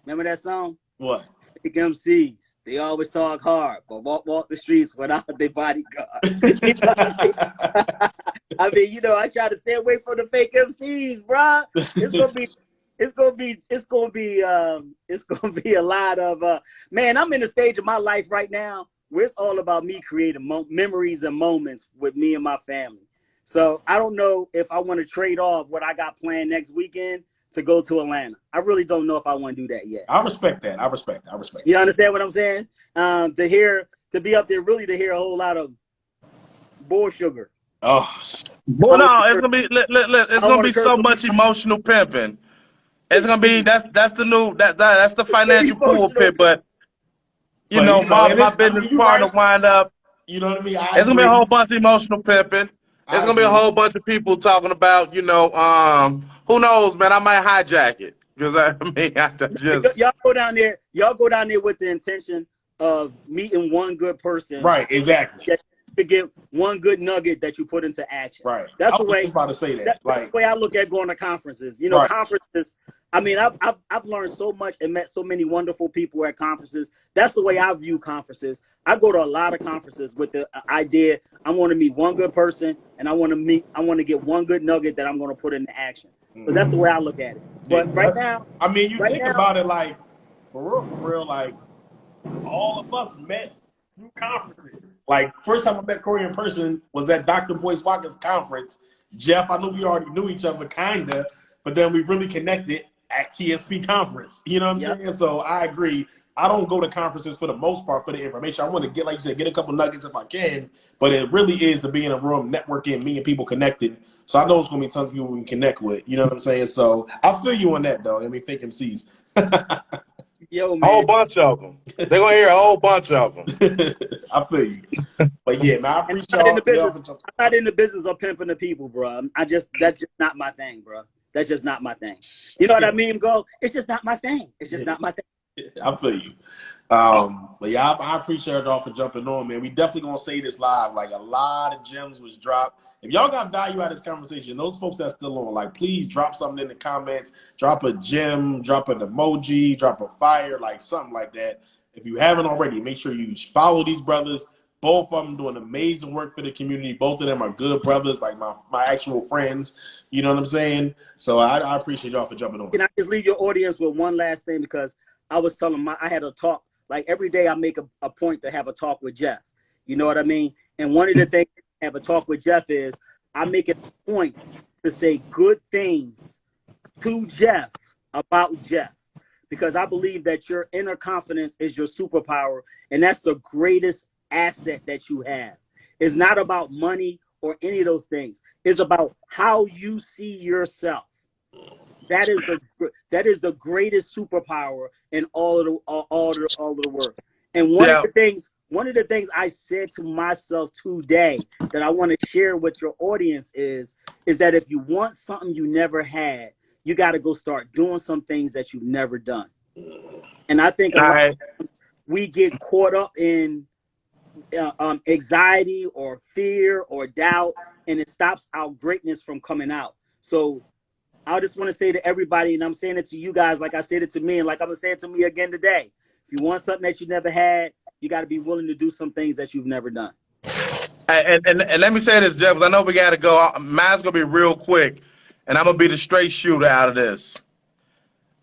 Remember that song? What? Fake MCs. They always talk hard, but walk the streets without their bodyguards. I mean, I try to stay away from the fake MCs, bro. It's gonna be a lot of man. I'm in a stage of my life right now where it's all about me creating memories and moments with me and my family. So I don't know if I want to trade off what I got planned next weekend to go to Atlanta. I really don't know if I want to do that yet. I respect that. You understand what I'm saying? To be up there, really to hear a whole lot of bull sugar. Oh, well, no, it's gonna be it's gonna be so much emotional pimping. It's gonna be that's the financial pool pit, but my business partner wind up. You know what I mean? It's gonna be a whole bunch of emotional pimping. It's gonna be a whole bunch of people talking about, who knows, man? I might hijack it because y'all go down there. Y'all go down there with the intention of meeting one good person. Right, exactly. To get one good nugget that you put into action. Right. That's the way. I was about to say that. That's the way I look at going to conferences. Conferences. I mean, I've learned so much and met so many wonderful people at conferences. That's the way I view conferences. I go to a lot of conferences with the idea I want to meet one good person, and I want to get one good nugget that I'm going to put into action. So that's the way I look at it. But right now, I mean, you think about it like for real, like all of us met through conferences. Like first time I met Cory in person was at Dr. Boyce Watkins conference. Jeff, I knew we already knew each other kinda, but then we really connected at TSP conference. You know what I'm saying? So I agree. I don't go to conferences for the most part for the information. I want to get, like you said, get a couple nuggets if I can, but it really is to be in a room, networking, meeting people, connected. So I know it's going to be tons of people we can connect with. You know what I'm saying? So I feel you on that, though. I mean, fake MCs. Yo, man. A whole bunch of them. They're going to hear a whole bunch of them. I feel you. But yeah, man, I appreciate y'all. I'm not in the business of pimping the people, bro. That's just not my thing, bro. That's just not my thing. You know what I mean, Go? It's just not my thing. It's just not my thing. I feel you. But yeah, I appreciate y'all for jumping on, man. We definitely gonna say this live. Like a lot of gems was dropped. If y'all got value out of this conversation, those folks that's still on, like please drop something in the comments. Drop a gem, drop an emoji, drop a fire, like something like that. If you haven't already, make sure you follow these brothers. Both of them doing amazing work for the community. Both of them are good brothers, like my actual friends. You know what I'm saying? So I appreciate y'all for jumping on. Can I just leave your audience with one last thing? Because I was telling I had a talk. Like every day I make a point to have a talk with Jeff. You know what I mean? And one of the things I have a talk with Jeff is I make it a point to say good things to Jeff about Jeff. because I believe that your inner confidence is your superpower, and that's the greatest asset that you have. It's not about money or any of those things. It's about how you see yourself. That is the greatest superpower in all of the work. And one Yeah. of the things I said to myself today that I want to share with your audience is that if you want something you never had, you got to go start doing some things that you've never done. And I think a All lot right. we get caught up in anxiety or fear or doubt, and it stops our greatness from coming out. So I just want to say to everybody, and I'm saying it to you guys like I said it to me, and like I'm going to say it to me again today. If you want something that you never had, you got to be willing to do some things that you've never done. And let me say this, Jeff, because I know we got to go. Mine's going to be real quick, and I'm going to be the straight shooter out of this.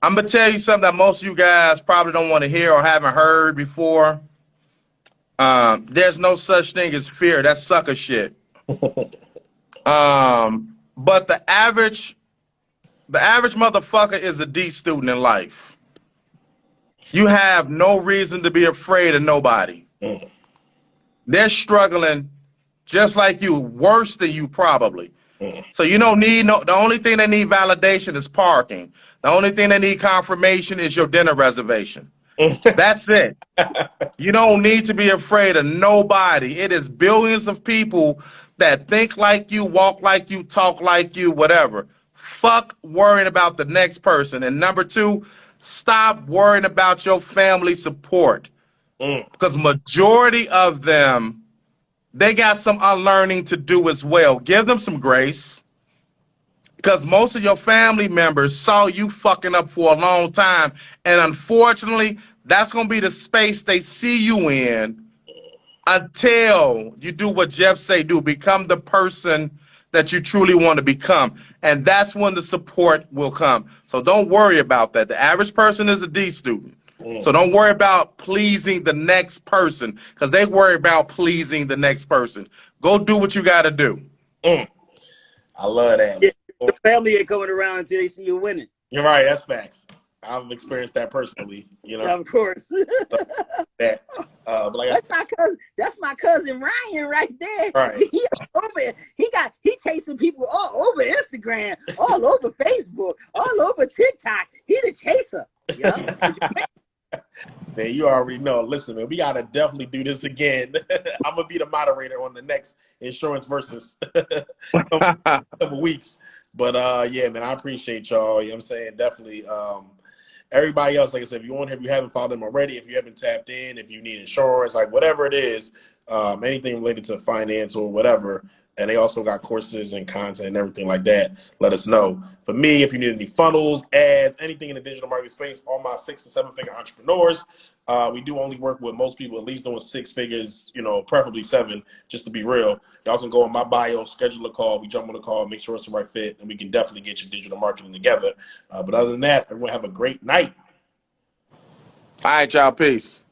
I'm going to tell you something that most of you guys probably don't want to hear or haven't heard before. There's no such thing as fear. That's sucker shit. But the average motherfucker is a D student in life. You have no reason to be afraid of nobody. They're struggling just like you, worse than you probably. So you don't need the only thing they need validation is parking. The only thing they need confirmation is your dinner reservation. That's it. You don't need to be afraid of nobody. It is billions of people that think like you, walk like you, talk like you, whatever. Fuck worrying about the next person. And number two, stop worrying about your family support. Because majority of them, they got some unlearning to do as well. Give them some grace. Because most of your family members saw you fucking up for a long time. And unfortunately, that's going to be the space they see you in until you do what Jeff say do. Become the person that you truly want to become. And that's when the support will come. So don't worry about that. The average person is a D student. So don't worry about pleasing the next person because they worry about pleasing the next person. Go do what you got to do. I love that. Yeah, the family ain't coming around until they see you winning. You're right. That's facts. I've experienced that personally. You know, Yeah, of course. that. But like That's my cousin. That's my cousin Ryan right there. Right. He chasing people all over Instagram, all over Facebook, all over TikTok. He the chaser. Yeah. Man, you already know. Listen, man, we gotta definitely do this again. I'm gonna be the moderator on the next insurance versus couple weeks. But yeah, man, I appreciate y'all. You know what I'm saying? Definitely. Everybody else, like I said, if you haven't followed them already, if you haven't tapped in, if you need insurance, like whatever it is, anything related to finance or whatever, and they also got courses and content and everything like that, let us know. For me, if you need any funnels, ads, anything in the digital marketing space, all my 6 and 7 figure entrepreneurs, we do only work with most people at least doing 6 figures, preferably 7, just to be real. Y'all can go on my bio, schedule a call. We jump on a call, make sure it's the right fit, and we can definitely get your digital marketing together. But other than that, everyone have a great night. All right, y'all. Peace.